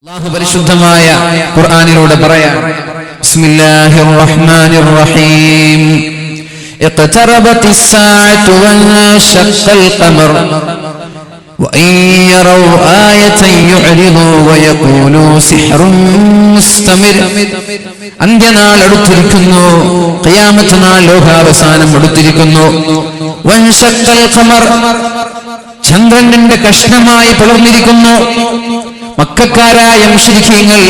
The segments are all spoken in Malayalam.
അല്ലാഹു പരിശുദ്ധമായ ഖുർആനിലൂടെ പറയാം. ബിസ്മില്ലാഹിർ റഹ്മാനിർ റഹീം. ഇഖ്തറബത്തിസ് സാഅതു വൻശഖൽ ഖമർ വഇൻ യറൗ ആയതൻ യുഅ്രിദൂ വയഖൂലൂ സിഹ്റുൻ മുസ്തമിർ. അന്ത്യനാൾ അടുത്തിരിക്കുന്നു, ഖിയാമത്ത് നാൾ ലോകാവസാനം അടുത്തിരിക്കുന്നു. വൻശഖൽ ഖമർ, ചന്ദ്രന്റെ കഷ്ണമായി പിളർന്നിരിക്കുന്നു. മക്കക്കാരായ മുശ്രിക്കീങ്ങൾ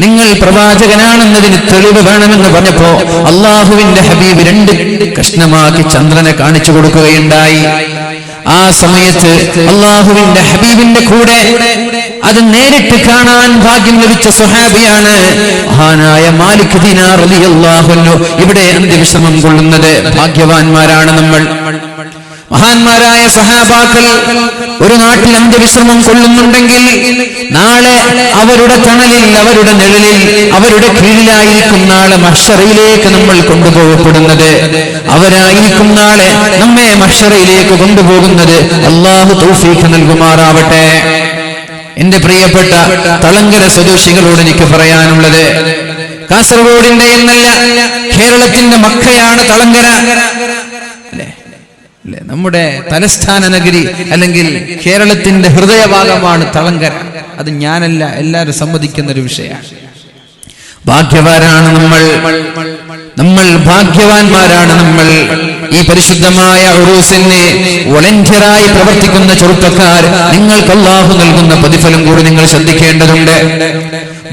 നിങ്ങൾ പ്രവാചകനാണെന്നതിന് തെളിവ് വേണമെന്ന് പറഞ്ഞപ്പോ അള്ളാഹുവിന്റെ ഹബീബ് രണ്ട് കഷ്ണമാക്കി ചന്ദ്രനെ കാണിച്ചു കൊടുക്കുകയുണ്ടായി. ആ സമയത്ത് അള്ളാഹുവിന്റെ ഹബീബിന്റെ കൂടെ അത് നേരിട്ട് കാണാൻ ഭാഗ്യം ലഭിച്ച സ്വഹാബിയാണ് മഹാനായ മാലിക് ദിനാർ റളിയല്ലാഹു അൻഹു. ഇവിടെ അന്ത്യവിശ്രമം കൊള്ളുന്നത് ഭാഗ്യവാന്മാരാണ് നമ്മൾ. മഹാന്മാരായ സഹാബാക്കൾ ഒരു നാട്ടിൽ അന്ത്യവിശ്രമം കൊള്ളുന്നുണ്ടെങ്കിൽ നാളെ അവരുടെ തണലിൽ, അവരുടെ നിഴലിൽ, അവരുടെ കീഴിലായിരിക്കും നാളെ മഹ്ശറയിലേക്ക് നമ്മൾ കൊണ്ടുപോകപ്പെടുന്നത്. അവരായിരിക്കും നാളെ നമ്മെ മഹ്ശറയിലേക്ക് കൊണ്ടുപോകുന്നത്. അല്ലാഹു തൗഫീഖ് നൽകുമാറാവട്ടെ. എന്റെ പ്രിയപ്പെട്ട തളങ്കര സ്വദേശികളോട് എനിക്ക് പറയാനുള്ളത്, കാസർഗോഡിന്റെ എന്നല്ല, കേരളത്തിന്റെ മക്കയാണ് തളങ്കര. നമ്മുടെ തലസ്ഥാന നഗരി അല്ലെങ്കിൽ കേരളത്തിന്റെ ഹൃദയഭാഗമാണ് തളങ്കര. അത് ഞാനല്ല, എല്ലാവരും സമ്മതിക്കുന്ന ഒരു വിഷയമാണ്. ഭാഗ്യവാനാണ് നമ്മൾ ഭാഗ്യവാന്മാരാണ് നമ്മൾ. ഈ പരിശുദ്ധമായ ഉറൂസിന് വോളണ്ടിയറായി പ്രവർത്തിക്കുന്ന ചെറുപ്പക്കാർ, നിങ്ങൾക്ക് അല്ലാഹു നൽകുന്ന പ്രതിഫലം കൂടി നിങ്ങൾ ശ്രദ്ധിക്കേണ്ടതുണ്ട്.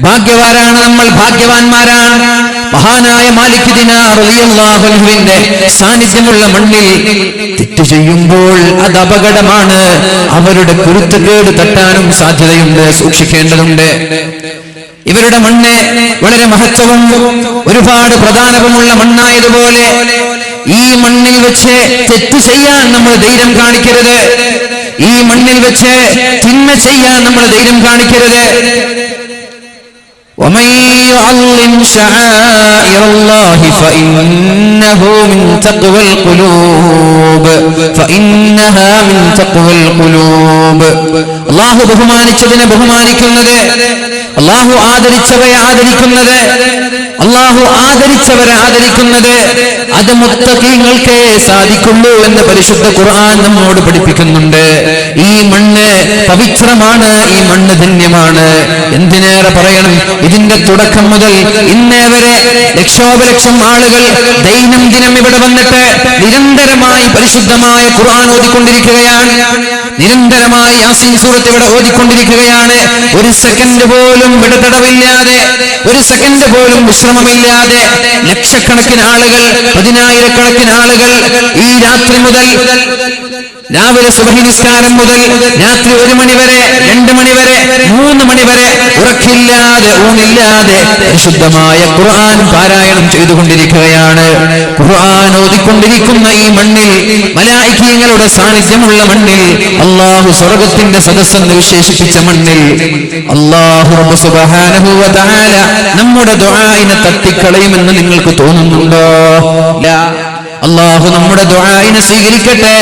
ഭാഗ്യവാനാണ് നമ്മൾ, ഭാഗ്യവാന്മാരാണ്. മഹാനായ മാലിക് ദിനാർ റളിയല്ലാഹു അൻഹുവിന്റെ സാന്നിധ്യമുള്ള മണ്ണിൽ തെറ്റ് ചെയ്യുമ്പോൾ അത് അപകടമാണ്. അവരുടെ കുരുത്തക്കേട് തട്ടാനും സാധ്യതയുണ്ട്, സൂക്ഷിക്കേണ്ടതുണ്ട്. ഇവരുടെ മണ്ണ് വളരെ മഹത്വവും ഒരുപാട് പ്രധാനവുമുള്ള മണ്ണായതുപോലെ ഈ മണ്ണിൽ വെച്ച് തെറ്റ് ചെയ്യാൻ നമ്മൾ ധൈര്യം കാണിക്കരുത്. ഈ മണ്ണിൽ വെച്ച് തിന്മ ചെയ്യാൻ നമ്മൾ ധൈര്യം കാണിക്കരുത്. ومن يعظم شعائر الله فإنه من تقوى القلوب فإنها من تقوى القلوب. അല്ലാഹു ബഹുമാനിച്ചതിനെ ബഹുമാനിക്കുന്നത്, അല്ലാഹു ആദരിച്ചവരെ ആദരിക്കുന്നത്, അല്ലാഹു ആദരിച്ചവരെ ആദരിക്കുന്നത് അത് മുത്തഖീങ്ങൾക്ക് സാധിക്കുള്ളൂ എന്ന് പരിശുദ്ധ ഖുർആൻ നമ്മോട് പഠിപ്പിക്കുന്നുണ്ട്. ഈ മണ്ണ് പവിത്രമാണ്, ഈ മണ്ണ് ധന്യമാണ്. എന്തിനേറെ പറയണം, ഇതിന്റെ തുടക്കം മുതൽ ഇന്നേ വരെ ലക്ഷോപലക്ഷം ആളുകൾ ദൈനംദിനം ഇവിടെ വന്നിട്ട് നിരന്തരമായി പരിശുദ്ധമായ ഖുർആൻ ഓതിക്കൊണ്ടിരിക്കുകയാണ്. നിരന്തരമായി യാസീൻ സൂറത്ത് ഇവിടെ ഓതിക്കൊണ്ടിരിക്കുകയാണ്. ഒരു സെക്കൻഡ് പോലും വിടതടവില്ലാതെ, ഒരു സെക്കൻഡ് പോലും വിശ്രമമില്ലാതെ ലക്ഷക്കണക്കിന് ആളുകൾ, പതിനായിരക്കണക്കിന് ആളുകൾ ഈ രാത്രി മുതൽ, രാവിലെ സുബഹി നിസ്കാരം മുതൽ രാത്രി 1 മണി വരെ, 2 മണി വരെ, 3 മണി വരെ ഉറക്കില്ലാതെ, ഊണില്ലാതെ പരിശുദ്ധമായ ഖുർആൻ പാരായണം ചെയ്തുകൊണ്ടിരിക്കുകയാണ്. ഖുർആൻ ഓതിക്കൊണ്ടിരിക്കുന്ന ഈ മണ്ണിൽ, മലായികങ്ങളുടെ സാന്നിധ്യമുള്ള മണ്ണിൽ, അല്ലാഹു സ്വർഗ്ഗത്തിന്റെ സദസ്സെന്ന് വിശേഷിപ്പിച്ച മണ്ണിൽ അല്ലാഹു റബ്ബ് സുബ്ഹാനഹു വ തആല നമ്മുടെ ദുആഇനെ തട്ടിക്കളയുമെന്ന് നിങ്ങൾക്ക് തോന്നുന്നുണ്ടോ? ലാ. അല്ലാഹു നമ്മുടെ ദുആഇനെ സ്വീകരിക്കട്ടെ.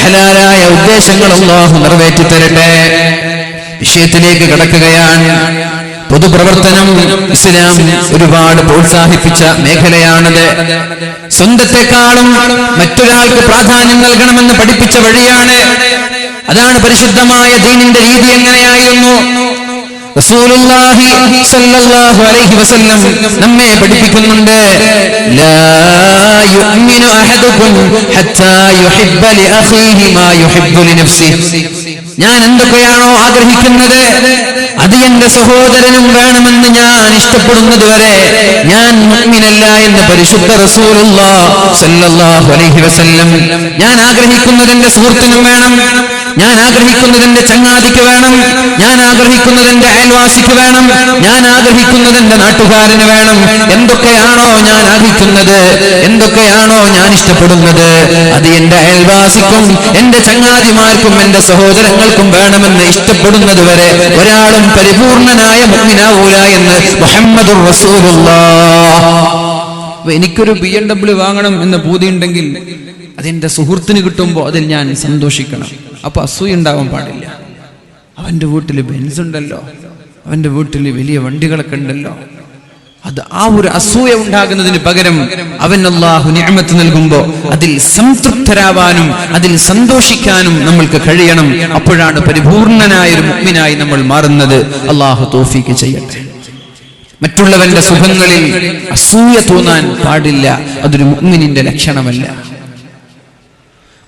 ഹലാലായ ഉദ്ദേശങ്ങൾ അല്ലാഹു നിറവേറ്റി തരട്ടെ. വിഷയത്തിലേക്ക് കടക്കുകയാണ്. പൊതുപ്രവർത്തനം ഇസ്ലാം ഒരുപാട് പ്രോത്സാഹിപ്പിച്ച മേഖലയാണത്. സ്വന്തത്തെക്കാളും മറ്റൊരാൾക്ക് പ്രാധാന്യം നൽകണമെന്ന് പഠിപ്പിച്ച വഴിയാണ്. അതാണ് പരിശുദ്ധമായ ദീനിന്റെ രീതി. എങ്ങനെയായിരുന്നു റസൂലുള്ളാഹി സ്വല്ലല്ലാഹു അലൈഹി വസല്ലം നമ്മെ പഠിപ്പിക്കുന്നുണ്ട്. ലാ യുഅ്മിനു അഹദുകും ഹത്താ യുഹിബ്ബ ലിഅഖീഹി മാ യുഹിബ്ബു ലിനഫ്സിഹി. ഞാൻ എന്തൊക്കെയാണോ ആഗ്രഹിക്കുന്നത് അത് എന്റെ സഹോദരനും വേണമെന്ന് ഞാൻ ഇഷ്ടപ്പെടുന്നത് വരെ ഞാൻ മുഅ്മിനല്ല എന്ന് പരിശുദ്ധ റസൂലുള്ളാഹി സ്വല്ലല്ലാഹു അലൈഹി വസല്ലം. ഞാൻ ആഗ്രഹിക്കുന്നത് എന്റെ സുഹൃത്തിനും വേണം, ഞാൻ ആഗ്രഹിക്കുന്നത് എന്റെ ചങ്ങാതിക്ക് വേണം, ഞാൻ ആഗ്രഹിക്കുന്നത് എന്റെ അയൽവാസിക്ക് വേണം, ഞാൻ ആഗ്രഹിക്കുന്നത് എന്റെ നാട്ടുകാരന് വേണം. എന്തൊക്കെയാണോ ഞാൻ ആഗ്രഹിക്കുന്നത്, എന്തൊക്കെയാണോ ഞാൻ ഇഷ്ടപ്പെടുന്നത് അത് എന്റെ അയൽവാസിക്കും, എന്റെ ചങ്ങാതിമാർക്കും, എന്റെ സഹോദരങ്ങൾക്കും വേണമെന്ന് ഇഷ്ടപ്പെടുന്നത് വരെ ഒരാളും പരിപൂർണനായ മുഅ്മിനാവൂല എന്ന് മുഹമ്മദുർ റസൂലുള്ളാഹ്. എനിക്കൊരു BMW വാങ്ങണം എന്ന പൂതിയുണ്ടെങ്കിൽ അതെന്റെ സുഹൃത്തിന് കിട്ടുമ്പോൾ അതിൽ ഞാൻ സന്തോഷിക്കണം. അപ്പൊ അസൂയ ഉണ്ടാവാൻ പാടില്ല. അവന്റെ വീട്ടിൽ ബെൻസ് ഉണ്ടല്ലോ, അവന്റെ വീട്ടിൽ വലിയ വണ്ടികളൊക്കെ ഉണ്ടല്ലോ. അത് ആ ഒരു അസൂയ ഉണ്ടാകുന്നതിന് പകരം അവൻ അല്ലാഹു നിഅമത്ത് നൽകുമ്പോ അതിൽ സംതൃപ്തരാവാനും അതിൽ സന്തോഷിക്കാനും നമ്മൾക്ക് കഴിയണം. അപ്പോഴാണ് പരിപൂർണനായ ഒരു മുഅ്മിനായി നമ്മൾ മാറുന്നത്. അല്ലാഹു തൗഫീഖ് ചെയ്യട്ടെ. മറ്റുള്ളവന്റെ സുഖങ്ങളിൽ അസൂയ തോന്നാൻ പാടില്ല. അതൊരു മുഅ്മിനിന്റെ ലക്ഷണമല്ല.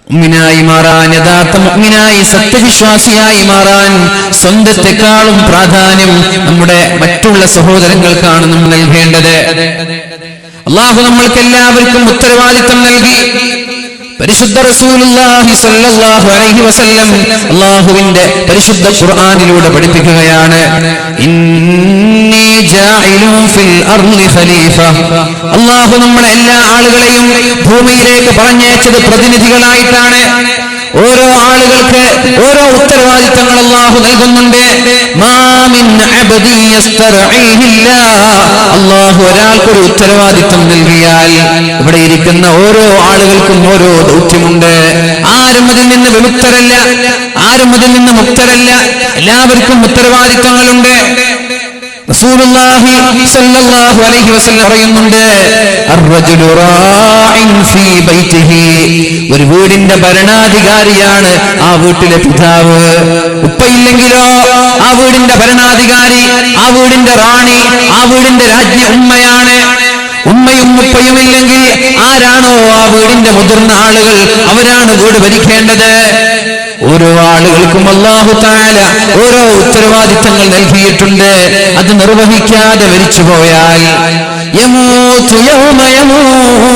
മുഅ്മിനായി മാറാൻ, യഥാർത്ഥ മുഅ്മിനായി സത്യവിശ്വാസിയായി മാറാൻ സ്വന്തത്തെക്കാളും പ്രാധാന്യം നമ്മുടെ മറ്റുള്ള സഹോദരങ്ങൾക്കാണ് നമ്മൾ നൽകേണ്ടത്. അല്ലാഹു നമ്മൾക്ക് എല്ലാവർക്കും ഉത്തരവാദിത്തം നൽകി. പരിശുദ്ധ റസൂലുള്ളാഹി സ്വല്ലല്ലാഹു അലൈഹി വസല്ലം അല്ലാഹുവിന്റെ പരിശുദ്ധ ഖുർആനിലൂടെ പഠിപ്പിക്കുകയാണ്, ഇന്നി ജാഇലു ഫിൽ അർളി ഖലീഫ. അല്ലാഹു നമ്മളെ എല്ലാ ആളുകളെയും ഭൂമിയിലേക്ക് പറഞ്ഞയച്ചത് പ്രതിനിധികളായിട്ടാണ്. ഓരോ ആളുകൾക്ക് ഓരോ ഉത്തരവാദിത്തങ്ങൾ അല്ലാഹു നൽകുന്നുണ്ട്. മാ മിൻ അബ്ദി യസ്തർഈഹില്ലാ. അല്ലാഹു ഒരാൾക്കൊരു ഉത്തരവാദിത്തം നൽകിയാൽ ഇവിടെ ഇരിക്കുന്ന ഓരോ ആളുകൾക്കും ഓരോ ദൗത്യമുണ്ട്. ആരും അതിൽ നിന്ന് വിമുക്തരല്ല, ആരും അതിൽ നിന്ന് മുക്തരല്ല. എല്ലാവർക്കും ഉത്തരവാദിത്തങ്ങളുണ്ട്. റസൂലുള്ളാഹി സ്വല്ലല്ലാഹു അലൈഹി വസല്ലം പറയുന്നുണ്ട്, അർറജുലു റാഇൻ ഫീ ബൈതിഹി. ഒരു വീടിന്റെ ഭരണാധികാരിയാണ് ആ വീട്ടിലെ പിതാവ്. ഉപ്പയില്ലെങ്കിലോ ആ വീടിന്റെ ഭരണാധികാരി, ആ വീടിന്റെ റാണി, ആ വീടിന്റെ രാജ്ഞി ഉമ്മയാണ്. ഉമ്മയും ഉപ്പയും ഇല്ലെങ്കിൽ ആരാണോ ആ വീടിന്റെ മുതിർന്ന ആളുകൾ, അവരാണ് വീട് ഭരിക്കേണ്ടത്. ഓരോ ആളുകൾക്കും അല്ലാഹു തആല ഓരോ ഉത്തരവാദിത്തങ്ങൾ നൽകിയിട്ടുണ്ട്. അത് നിർവഹിക്കാതെ മരിച്ചുപോയാൽ യമൂതു യൗമ യമൂത്.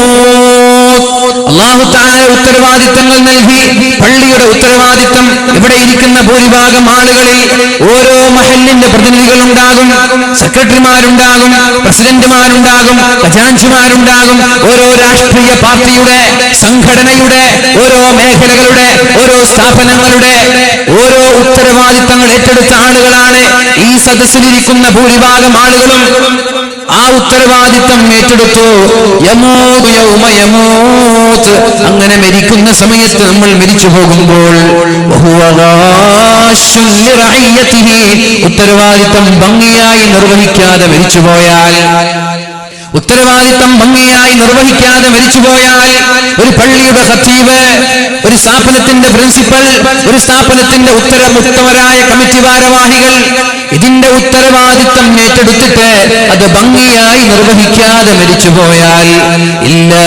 അല്ലാഹു തആല ഉത്തരവാദിത്തങ്ങൾ നൽകി. പള്ളിയുടെ ഉത്തരവാദിത്തം, ഇവിടെ ഇരിക്കുന്ന ഭൂരിഭാഗം ആളുകളിൽ ഓരോ മഹല്ലിന്റെ പ്രതിനിധികളുണ്ടാകും, സെക്രട്ടറിമാരുണ്ടാകും, പ്രസിഡന്റുമാരുണ്ടാകും, ഖജാൻജിമാരുണ്ടാകും. ഓരോ രാഷ്ട്രീയ പാർട്ടിയുടെ, സംഘടനയുടെ, ഓരോ മേഖലകളുടെ, ഓരോ സ്ഥാപനങ്ങളുടെ ഓരോ ഉത്തരവാദിത്തങ്ങൾ ഏറ്റെടുത്ത ആളുകളാണ് ഈ സദസ്സിലിരിക്കുന്ന ഭൂരിഭാഗം ആളുകളും. ആ ഉത്തരവാദിത്തം ഏറ്റെടുത്തു. യമൂതു യൗമ യമൂത്. അങ്ങനെ മരിക്കുന്ന സമയത്ത് നമ്മൾ മരിച്ചു പോകുമ്പോൾ വഹുവ ഗാശുൻ ലിറഇയ്യതിഹി. ഉത്തരവാദിത്തം ഭംഗിയായി നിർവഹിക്കാതെ മരിച്ചുപോയാൽ, ഉത്തരവാദിത്തം ഭംഗിയായി നിർവഹിക്കാതെ മരിച്ചുപോയാൽ, ഒരു പള്ളിയുടെ ഖത്തീബ്, ഒരു സ്ഥാപനത്തിന്റെ പ്രിൻസിപ്പൽ, ഒരു സ്ഥാപനത്തിന്റെ ഉത്തരവായ കമ്മിറ്റി ഭാരവാഹികൾ ഇതിന്റെ ഉത്തരവാദിത്തം ഏറ്റെടുത്തിട്ട് അത് ഭംഗിയായി നിർവഹിക്കാതെ മരിച്ചുപോയാൽ ഇല്ലാ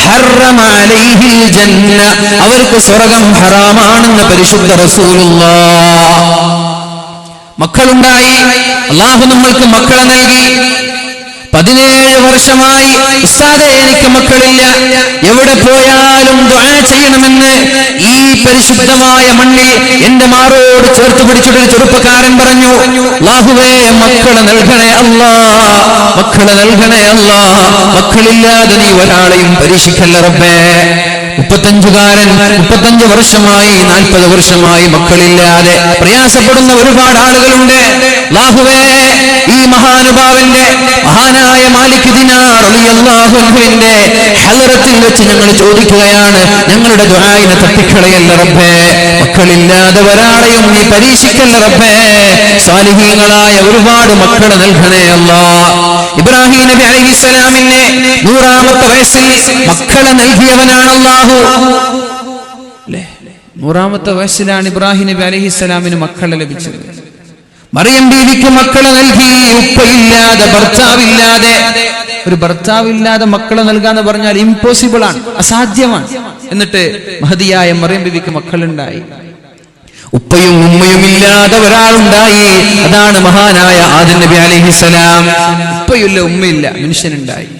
ഹറമ അലൈഹിൽ ജന്ന. അവർക്ക് സ്വർഗ്ഗം ഹറാമാണെന്ന് പരിശുദ്ധ റസൂലുള്ളാഹ്. മക്കളുണ്ടായി, അല്ലാഹു നമ്മൾക്ക് മക്കളെ നൽകി. 17 വർഷമായി ഉസ്താദേ എനിക്ക് മക്കളില്ല, എവിടെ പോയാലും ദുആ ചെയ്യണമെന്ന് ഈ പരിശുദ്ധമായ മണ്ണിൽ എന്റെ മാറോട് ചേർത്ത് പിടിച്ചിട്ടൊരു ചെറുപ്പക്കാരൻ പറഞ്ഞു. അല്ലാഹുവേ മക്കളെ നൽകണേ അല്ലാ, മക്കളെ നൽകണേ അല്ലാ. മക്കളില്ലാതെ നീ ഒരാളെയും പരീക്ഷിക്കല്ല റബ്ബേ. 35കാരൻ 35 വർഷമായി 40 വർഷമായി മക്കളില്ലാതെ പ്രയാസപ്പെടുന്ന ഒരുപാട് ആളുകളുണ്ട്. അല്ലാഹുവേ ഈ മഹാനുഭാവന്റെ, മഹാനായ മാലിക് ദിനാർ റളിയല്ലാഹു അൻഹുവിന്റെ ഹളറത്തിൽ വെച്ച് ഞങ്ങൾ ചോദിക്കുകയാണ്, ഞങ്ങളുടെ ദുആയിനെ തട്ടിക്കളയല്ല റബ്ബേ. മക്കളില്ലാതെ ഒരാളെയും നീ പരീക്ഷിക്കല്ല റബ്ബേ. സാലിഹീങ്ങളായ ഒരുപാട് മക്കളെ നൽകണേ അല്ലാ. ഇബ്രാഹിം നബി അലൈഹിസ്സലാമിനെ 100ാമത്തെ വയസ്സിൽ മക്കളെ നൽകിയവനാണ് അല്ലാഹു. 100ാമത്തെ വയസ്സിലാണ് ഇബ്രാഹിം നബി അലൈഹിസ്സലാമിന് മക്കളെ ലഭിച്ചത്. മറിയം ബീവിക്ക് മക്കളെ നൽകി. ഉപ്പയില്ലാതെ, ഭർത്താവില്ലാതെ. ഒരു ഭർത്താവില്ലാതെ മക്കളെ നൽകാന്ന് പറഞ്ഞാൽ ഇമ്പോസിബിൾ ആണ്, അസാധ്യമാണ്. എന്നിട്ട് മഹദിയായ മറിയം ബീവിക്ക് മക്കളുണ്ടായി. ഉപ്പയും ഉമ്മയും ഇല്ലാതെ ഒരാളുണ്ടായി. അതാണ് മഹാനായ ആദം നബി അലൈഹിസ്സലാം. ഉപ്പയില്ല, ഉമ്മയില്ല, മനുഷ്യനുണ്ടായി.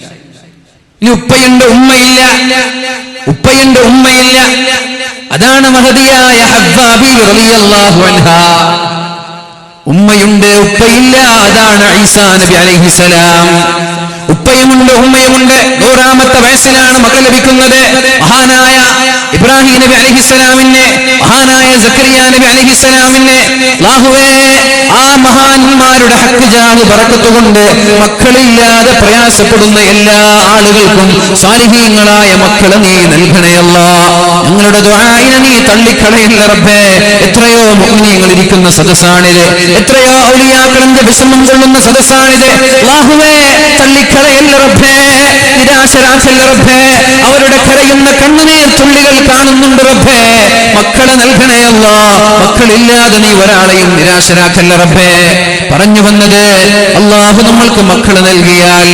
ഇനി ഉപ്പയുണ്ട്, ഉമ്മയില്ല, ഉപ്പയുണ്ട്, ഉമ്മയില്ല. അതാണ് മഹദിയായ ഹവ്വാ ബീവി റളിയല്ലാഹു അൻഹാ. ഉമ്മയുണ്ട്, ഉപ്പയില്ല. അതാണ് ഈസാ നബി അലൈഹിസ്സലാം. ഉപ്പയുമുണ്ട്, ഉമ്മയുമുണ്ട്. 100ാമത്തെ വയസ്സിലാണ് മക്കൾ ലഭിക്കുന്നത്. മഹാനായ ഇബ്രാഹിം നബി അലൈഹിസ്സലാമിനെ, മഹാനായ സക്കരിയ നബി അലൈഹിസ്സലാമിനെ അല്ലാഹുവേ ആ മഹാന്മാരുടെ ഹക്ക് ജാഹ് ബറക്കത്ത് കൊണ്ട് മക്കളില്ലാതെ പ്രയാസപ്പെടുന്ന എല്ലാ ആളുകൾക്കും സാലിഹീങ്ങളായ മക്കളെ നീ നൽകണേ അല്ലാഹ്. ഞങ്ങളുടെ ദുആഇനെ നീ തള്ളിക്കളയില്ല റബ്ബേ. എത്രയോ മുഅ്മിനീങ്ങൾ ഇരിക്കുന്ന സദസ്സാണിത്, എത്രയോ ഔലിയാക്കളിന്റെ വിഷമം കൊള്ളുന്ന സദസ്സാണിത്. അല്ലാഹുവേ തള്ളിക്കളയില്ല റബ്ബേ, നിരാശരാക്കല്ല റബ്ബേ. അവരുടെ കരയുന്ന കണ്ണുനീർ തുള്ളികൾ കാണുന്നുണ്ട് റബ്ബേ. മക്കളെ നൽകണേ അല്ലാഹ്. മക്കളില്ലാതെ നീ ഒരാളെയും നിരാശരാക്കല്ല റബ്ബേ. പറഞ്ഞു വന്നത്, അല്ലാഹു നമ്മൾക്ക് മക്കളെ നൽകിയാൽ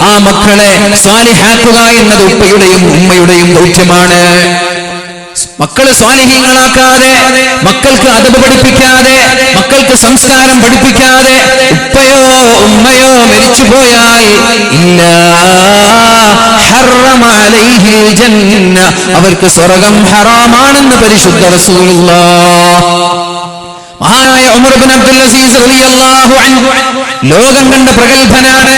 ആ മക്കളെ സ്വാലിഹാക്കുക എന്നത് ഉപ്പയുടെയും ഉമ്മയുടെയും ദൗത്യമാണ്. മക്കളെ സ്വാലിഹീങ്ങളാക്കാതെ, മക്കൾക്ക് അദബ് പഠിപ്പിക്കാതെ, മക്കൾക്ക് സംസ്കാരം പഠിപ്പിക്കാതെ ഉപ്പയോ ഉമ്മയോ മരിച്ചുപോയാൽ അവർക്ക് സ്വർഗ്ഗം ഹറാമാണെന്ന് പരിശുദ്ധ റസൂലുള്ളാഹ്. മഹാനായ ഉമർ ഇബ്നു അബ്ദുൽ അസീസ് റളിയല്ലാഹു അൻഹു ലോകം കണ്ട പ്രഗൽഭനാണ്.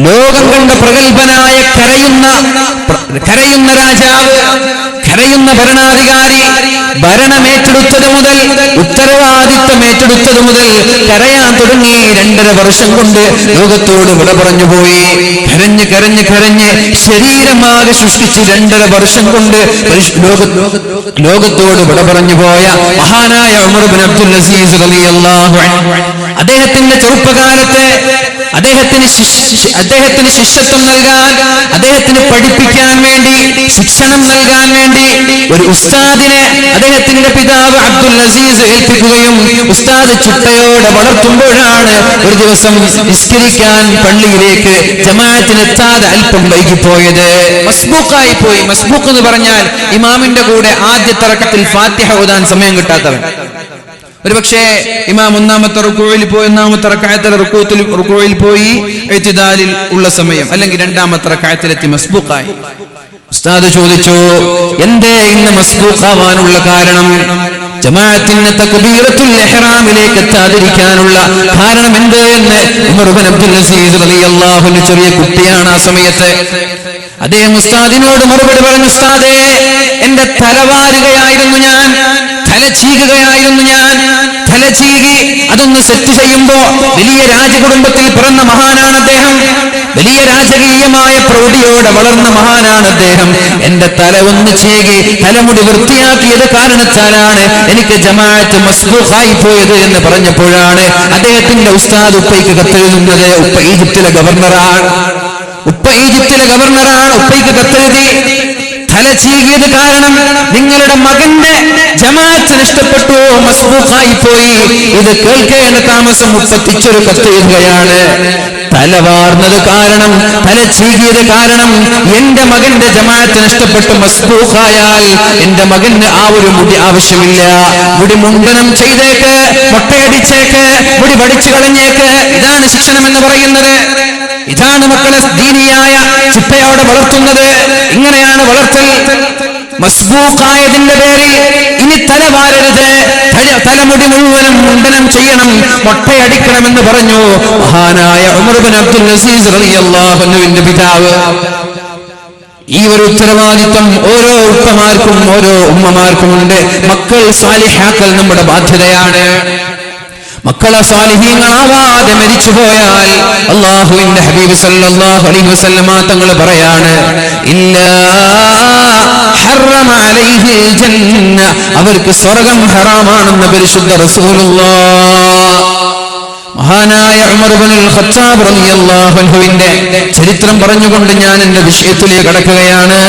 ലോകം കണ്ട പ്രഗൽഭനായ കരയുന്ന രാജാവ്, കരയുന്ന ഭരണാധികാരി, ഭരണമേറ്റെടുത്തത് മുതൽ, ഉത്തരവാദിത്വം ഏറ്റെടുത്തത് മുതൽ കരയാൻ തുടങ്ങി. 2.5 വർഷം കൊണ്ട് ലോകത്തോട് വിട പറഞ്ഞു പോയി. കരഞ്ഞ് കരഞ്ഞ് കരഞ്ഞ് ശരീരമാകെ സൃഷ്ടിച്ച് 2.5 വർഷം കൊണ്ട് ലോകത്തോട് വിട പറഞ്ഞു പോയ മഹാനായ ഉമർ ഇബ്നു അബ്ദുൽ അസീസ് റളിയല്ലാഹു അൻഹു അദ്ദേഹത്തിന്റെ ചെറുപ്പകാലത്തെ അദ്ദേഹത്തിന് ശിഷ്യത്വം നൽകാൻ, അദ്ദേഹത്തിന് പഠിപ്പിക്കാൻ വേണ്ടി, ശിക്ഷണം നൽകാൻ വേണ്ടി ഒരു ഉസ്താദിനെ അദ്ദേഹത്തിന്റെ പിതാവ് അബ്ദുൽ അസീസ് ഏൽപ്പിക്കുകയും ഉസ്താദ് ചുട്ടയോടെ വളർത്തുമ്പോഴാണ് ഒരു ദിവസം നിസ്കരിക്കാൻ പള്ളിയിലേക്ക് ജമാഅത്തിനെത്താതെ അല്പം വൈകിപ്പോയത്. മസ്ബൂഖായി പോയി. മസ്ബൂഖ് എന്ന് പറഞ്ഞാൽ ഇമാമിന്റെ കൂടെ ആദ്യത്തെ റക്അത്തിൽ ഫാത്തിഹ ഓതാൻ സമയം കിട്ടാത്തവൻ. ഒരുപക്ഷേ ഇമാം ഒന്നാമത്തെ റുക്കൂഇൽ പോയി, ഒന്നാമത്തെ റക്അത്തിൽ റുക്കൂഇൽ പോയി ഇഅ്തിദാലിൽ ഉള്ള സമയം, അല്ലെങ്കിൽ രണ്ടാമത്തെ റക്അത്തിലെത്തി മസ്ബൂഖായി. ഉസ്താദ് ചോദിച്ചു, എന്തേ ഇന്ന് മസ്ബൂഖാവാനുള്ള കാരണം? ജമാഅത്തിന്റെ തക്ബീറത്തുൽ ഇഹ്റാമിലേക്ക് എത്താതിരിക്കാനുള്ള കാരണം എന്ത് എന്ന് ഉമർ ഇബ്നു അബ്ദുൽ അസീസ് റളിയല്ലാഹു അൻഹു, ചെറിയ കുട്ടിയാണ് ആ സമയത്ത്, അദ്ദേഹം ഉസ്താദിനോട് മറുപടി പറഞ്ഞു, ഉസ്താദേ, എന്റെ തലവാരുകയായിരുന്നു ഞാൻ, തലചീകുകയായിരുന്നു ഞാൻ. തലചീകി അതൊന്ന് സെറ്റ് ചെയ്യുമ്പോ വലിയ രാജകുടുംബത്തിൽ പിറന്ന മഹാനാണ് അദ്ദേഹം, വലിയ രാജകീയമായ പ്രൗഢിയോടെ വളർന്ന മഹാനാണ് അദ്ദേഹം. എന്റെ തല ഒന്ന് ചീകി തലമുടി വൃത്തിയാക്കിയത് കാരണത്താലാണ് എനിക്ക് ജമാഅത്ത് മസ്ബൂഖായി പോയത് എന്ന് പറഞ്ഞപ്പോഴാണ് അദ്ദേഹത്തിന്റെ ഉസ്താദ് ഉപ്പയ്ക്ക് കത്തെഴുതുന്നത്. ഉപ്പ ഈജിപ്തിലെ ഗവർണറാണ്. ഉപ്പയ്ക്ക് കത്തെഴുതി, തല ചീകിയത് കാരണം നിങ്ങളുടെ മകന്റെ ജമാഅത്ത് നഷ്ടപ്പെട്ടു, മസ്ബൂഖായി പോയി. ഇത് കേൾക്കേണ്ട താമസം ഉപ്പ തിരിച്ചൊരു കത്തെഴുതുകയാണ്. തല വാർന്നത് കാരണം, തല ചീകിയത് കാരണം എന്റെ മകന്റെ ജമാഅത്ത് നഷ്ടപ്പെട്ട് മസ്ബൂഖായാൽ എന്റെ മകന് ആ ഒരു മുടി ആവശ്യമില്ല. മുടി മുണ്ടനം ചെയ്തേക്ക്, മൊട്ടയടിച്ചേക്ക്, മുടി വടിച്ചു കളഞ്ഞേക്ക്. ഇതാണ് ശിക്ഷണം എന്ന് പറയുന്നത്. ഇതാണ് മക്കളെ ദീനിയായ ചിട്ടയോടെ വളർത്തുന്നത്. ഇങ്ങനെയാണ് വളർത്തൽ. മസ്ബൂഖായതിന്റെ പേരിൽ ഇനി തല വാരരുത്, തലമുടി മുഴുവനും മുണ്ടനം ചെയ്യണം, മൊട്ടയടിക്കണമെന്ന് പറഞ്ഞു മഹാനായ ഉമർ ഇബ്നു അബ്ദുൽ അസീസ് റളിയല്ലാഹു അൻഹുവിന്റെ പിതാവ്. ഈ ഒരു ഉത്തരവാദിത്വം ഓരോ ഉപ്പമാർക്കും ഓരോ ഉമ്മമാർക്കും ഉണ്ട്. മക്കൾ സ്വാലിഹാക്കൽ നമ്മുടെ ബാധ്യതയാണ്. മക്കളെ സ്വാലിഹീങ്ങളാവാതെ മരിച്ചുപോയാൽ അല്ലാഹുവിന്റെ ഹബീബ് സല്ലല്ലാഹു അലൈഹി വസല്ലമ തങ്ങൾ പറയാണ്, ഇല്ലാ ഹറമ അലൈഹിൽ ജന്ന, അവർക്ക് സ്വർഗ്ഗം ഹറാമാണെന്ന് പരിശുദ്ധ റസൂലുള്ളാഹ്. മഹാനായ ഉമർ ഇബ്നുൽ ഖത്താബ് റളിയല്ലാഹു അൻഹുവിന്റെ ചരിത്രം പറഞ്ഞുകൊണ്ട് ഞാൻ എന്റെ വിഷയത്തിലേക്ക് കടക്കുകയാണ്.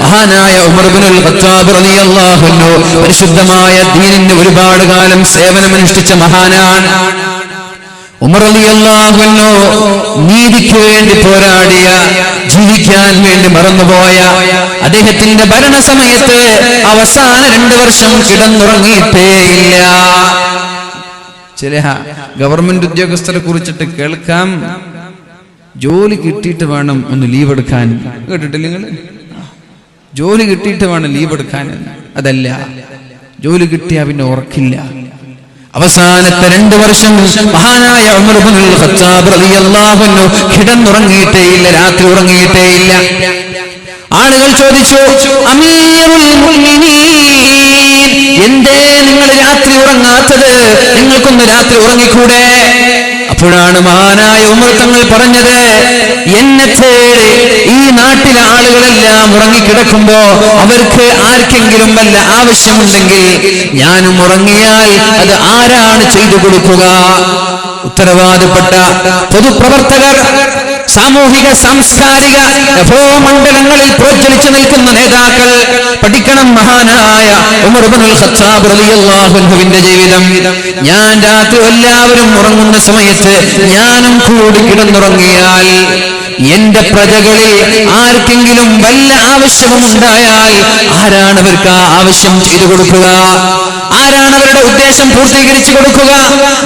മഹാനായ ഉമർ ഇബ്നുൽ ഖത്താബ് റളിയല്ലാഹു അൻഹു പരിശുദ്ധമായ ദീനിന് ഒരുപാട് കാലം സേവനമനുഷ്ഠിച്ച മഹാനാണ്. ഉമർ റളിയല്ലാഹു അൻഹു നീതിക്ക് വേണ്ടി പോരാടിയ, ജീവിക്കാൻ വേണ്ടി മറന്നുപോയ, അദ്ദേഹത്തിന്റെ ഭരണസമയത്ത് അവസാന 2 വർഷം കിടന്നുറങ്ങിയിട്ടേയില്ല. ചില ഗവൺമെന്റ് ഉദ്യോഗസ്ഥരെ കുറിച്ചിട്ട് കേൾക്കാം, ജോലി കിട്ടിയിട്ട് വേണം ഒന്ന് ലീവ് എടുക്കാൻ. കേട്ടിട്ടില്ല നിങ്ങൾ? ജോലി കിട്ടിയിട്ട് വേണം ലീവ് എടുക്കാൻ. അതല്ല, ജോലി കിട്ടിയാ പിന്നെ ഉറക്കില്ല. അവസാനത്തെ 2 വർഷം മഹാനായ ഉമർ ഇബ്നുൽ ഖത്താബ് റളിയല്ലാഹു അൻഹു കിടന്നുറങ്ങിയിട്ടേയില്ല, രാത്രി ഉറങ്ങിയിട്ടേയില്ല. ആളുകൾ ചോദിച്ചു, അമീറുൽ മുഅ്മിനീൻ, എന്തേ നിങ്ങൾ രാത്രി ഉറങ്ങാത്തത്? നിങ്ങൾക്കൊന്ന് രാത്രി ഉറങ്ങിക്കൂടെ? അപ്പോഴാണ് മഹാനായ ഉമർ തങ്ങൾ പറഞ്ഞത്, എന്നെ തേടി ഈ നാട്ടിലെ ആളുകളെല്ലാം ഉറങ്ങിക്കിടക്കുമ്പോ അവർക്ക് ആർക്കെങ്കിലും വല്ല ആവശ്യമുണ്ടെങ്കിൽ ഞാനും ഉറങ്ങിയാൽ അത് ആരാണ് ചെയ്തു കൊടുക്കുക? ഉത്തരവാദപ്പെട്ട പൊതുപ്രവർത്തകർ, സാമൂഹിക സാംസ്കാരിക നഭോമണ്ഡലങ്ങളിൽ പ്രോജ്വലിച്ചു നിൽക്കുന്ന നേതാക്കൾ പഠിക്കണം മഹാനായ ഉമർ ഇബ്നുൽ ഖത്താബ് റളിയല്ലാഹു അൻഹുവിന്റെ ജീവിതം. ഞാൻ രാത്രി എല്ലാവരും ഉറങ്ങുന്ന സമയത്ത് ഞാനും കൂടി കിടന്നുറങ്ങിയാൽ എന്റെ പ്രജകളിൽ ആർക്കെങ്കിലും വല്ല ആവശ്യവും ഉണ്ടായാൽ ആരാണ് അവർക്ക് ആ ആവശ്യം ചെയ്തു കൊടുക്കുക? ആരാണ് അവരുടെ ഉദ്ദേശം പൂർത്തീകരിച്ചു കൊടുക്കുക?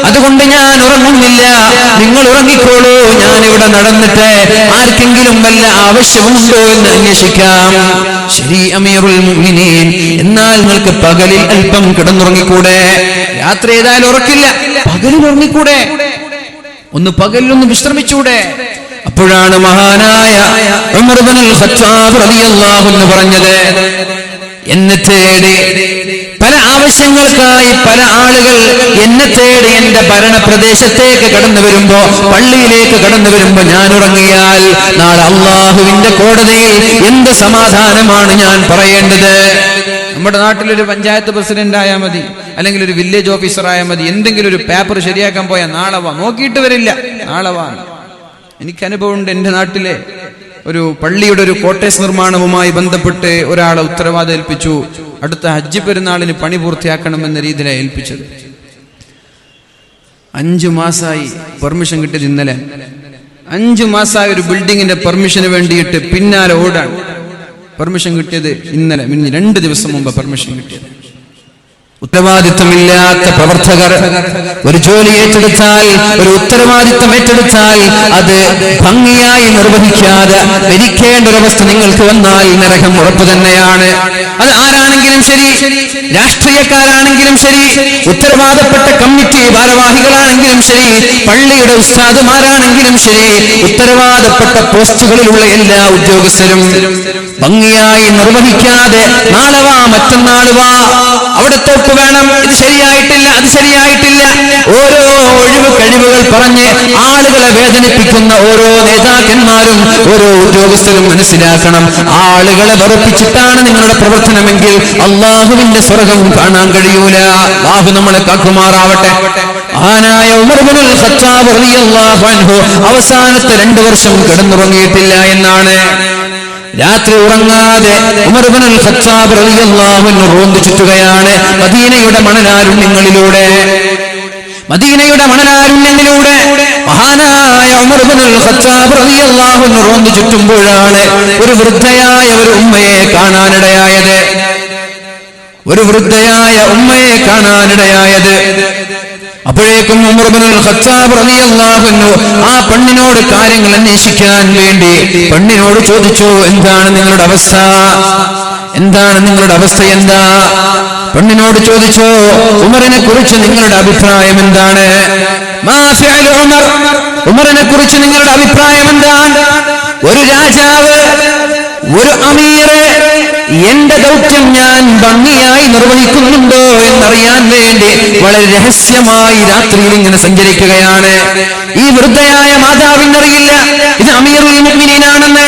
അതുകൊണ്ട് ഞാൻ ഉറങ്ങുന്നില്ല, നിങ്ങൾ ഉറങ്ങിക്കോളൂ, ഞാനിവിടെ നടന്നിട്ട് ആർക്കെങ്കിലും വല്ല ആവശ്യമുണ്ടോ എന്ന് അന്വേഷിക്കാം. ശരി അമീറുൽ മുഅ്മിനീൻ, എന്നാൽ നിങ്ങൾക്ക് പകലിൽ അല്പം കിടന്നുറങ്ങിക്കൂടെ? രാത്രി ഏതായാലും ഉറക്കില്ല, പകലിൽ ഉറങ്ങിക്കൂടെ? ഒന്ന് പകലിലൊന്ന് വിശ്രമിച്ചൂടെ? അപ്പോഴാണ് മഹാനായ ഉമർ ഇബ്നുൽ ഖത്താബ് റളിയല്ലാഹു അൻഹു പറഞ്ഞത്, എന്നെ തേടി പല ആവശ്യങ്ങൾക്കായി പല ആളുകൾ എന്നെ തേടി എന്റെ ഭരണപ്രദേശത്തേക്ക് കടന്നു വരുമ്പോ, പള്ളിയിലേക്ക് കടന്നു വരുമ്പോ ഞാൻ ഉറങ്ങിയാൽ നാളെ അള്ളാഹുവിന്റെ കോടതിയിൽ എന്ത് സമാധാനമാണ് ഞാൻ പറയേണ്ടത്? നമ്മുടെ നാട്ടിലൊരു പഞ്ചായത്ത് പ്രസിഡന്റ് ആയാൽ മതി, അല്ലെങ്കിൽ ഒരു വില്ലേജ് ഓഫീസർ ആയാൽ മതി, എന്തെങ്കിലും ഒരു പേപ്പർ ശരിയാക്കാൻ പോയാൽ നാളെ വാ, നോക്കിയിട്ട് വരില്ല, നാളെ വാ. എനിക്ക് അനുഭവമുണ്ട്. എൻ്റെ നാട്ടിലെ ഒരു പള്ളിയുടെ ഒരു കോട്ടേഴ്സ് നിർമ്മാണവുമായി ബന്ധപ്പെട്ട് ഒരാളെ ഉത്തരവാദിത്തം ഏൽപ്പിച്ചു. അടുത്ത ഹജ്ജ് പെരുന്നാളിന് പണി പൂർത്തിയാക്കണമെന്ന രീതിയിലാണ് ഏൽപ്പിച്ചത്. 5 മാസമായി പെർമിഷൻ കിട്ടിയത്. ഇന്നലെ 5 മാസമായ ഒരു ബിൽഡിങ്ങിന്റെ പെർമിഷന് വേണ്ടിയിട്ട് പിന്നാലെ ഓടാണ്. പെർമിഷൻ കിട്ടിയത് ഇന്നലെ, 2 ദിവസം മുമ്പ് പെർമിഷൻ കിട്ടിയത്. ഉത്തരവാദിത്വമില്ലാത്ത പ്രവർത്തകർ ഒരു ജോലി ഏറ്റെടുത്താൽ, ഒരു ഉത്തരവാദിത്വം ഏറ്റെടുത്താൽ അത് ഭംഗിയായി നിർവഹിക്കാതെ മരിക്കേണ്ട ഒരവസ്ഥ നിങ്ങൾക്ക് വന്നാൽ നരകം ഉറപ്പ് തന്നെയാണ്. അത് ആരാണെങ്കിലും ശരി, രാഷ്ട്രീയക്കാരാണെങ്കിലും ശരി, ഉത്തരവാദപ്പെട്ട കമ്മിറ്റി ഭാരവാഹികളാണെങ്കിലും ശരി, പള്ളിയുടെ ഉസ്താദുമാരാണെങ്കിലും ശരി, ഉത്തരവാദപ്പെട്ട പോസ്റ്റുകളിലുള്ള എല്ലാ ഉദ്യോഗസ്ഥരും ഭംഗിയായി നിർവഹിക്കാതെ നാളെ വാ, മറ്റന്നാൾ വാ, അവിടത്തോട്ട് വേണം, ഇത് ശരിയായിട്ടില്ല, അത് ശരിയായിട്ടില്ല, ഓരോ ഒഴിവ് കഴിവുകൾ പറഞ്ഞ് ആളുകളെ വേദനിപ്പിക്കുന്ന ഓരോ നേതാക്കന്മാരും ഓരോ ഉദ്യോഗസ്ഥരും മനസ്സിലാക്കണം, ആളുകളെ വെറുപ്പിച്ചിട്ടാണ് നിങ്ങളുടെ പ്രവർത്തനമെങ്കിൽ അള്ളാഹുവിന്റെ സ്വർഗം കാണാൻ കഴിയൂല. അള്ളാഹു നമ്മളെ കാക്കുമാറാവട്ടെ. മഹാനായ ഉമർ ഇബ്നുൽ ഖത്താബ് റളിയല്ലാഹു അൻഹു അവസാനത്തെ 2 വർഷം കിടന്നുറങ്ങിയിട്ടില്ല എന്നാണ്. രാത്രി ഉറങ്ങാതെ ഉമർ ഇബ്നുൽ ഖത്താബ് റളിയല്ലാഹു അൻഹു റോന്തു ചുറ്റുകയാണ് മദീനയുടെ മണലാരുണ്യങ്ങളിലൂടെ. മദീനയുടെ മണലാരുണ്യങ്ങളിലൂടെ മഹാനായ ഉമർ ഇബ്നുൽ ഖത്താബ് റളിയല്ലാഹു അൻഹു റോന്തു ചുറ്റുമ്പോഴാണ് ഒരു വൃദ്ധയായ ഒരു ഉമ്മയെ കാണാനിടയായത്. അപ്പോഴേക്കും ഉമർ ഇബ്നുൽ ഖത്താബ് റളിയല്ലാഹു അൻഹു ആ പെണ്ണിനോട് കാര്യങ്ങൾ അന്വേഷിക്കാൻ വേണ്ടി പെണ്ണിനോട് ചോദിച്ചു, എന്താണ് നിങ്ങളുടെ അവസ്ഥ? എന്താ? പെണ്ണിനോട് ചോദിച്ചു, ഉമറിനെ കുറിച്ച് നിങ്ങളുടെ അഭിപ്രായം എന്താണ്? ഉമറിനെ കുറിച്ച് നിങ്ങളുടെ അഭിപ്രായം എന്താണ്? ഒരു രാജാവ്, ഒരു അമീർ എന്റെ ദൗത്യം ഞാൻ ഭംഗിയായി നിർവഹിക്കുന്നുണ്ടോ എന്നറിയാൻ വേണ്ടി വളരെ രഹസ്യമായി രാത്രിയിൽ ഇങ്ങനെ സഞ്ചരിക്കുകയാണ്. ഈ വൃദ്ധയായ മാതാവിനറിയില്ല ഇത് അമീറുൽ മുഅ്മിനീനാണെന്ന്,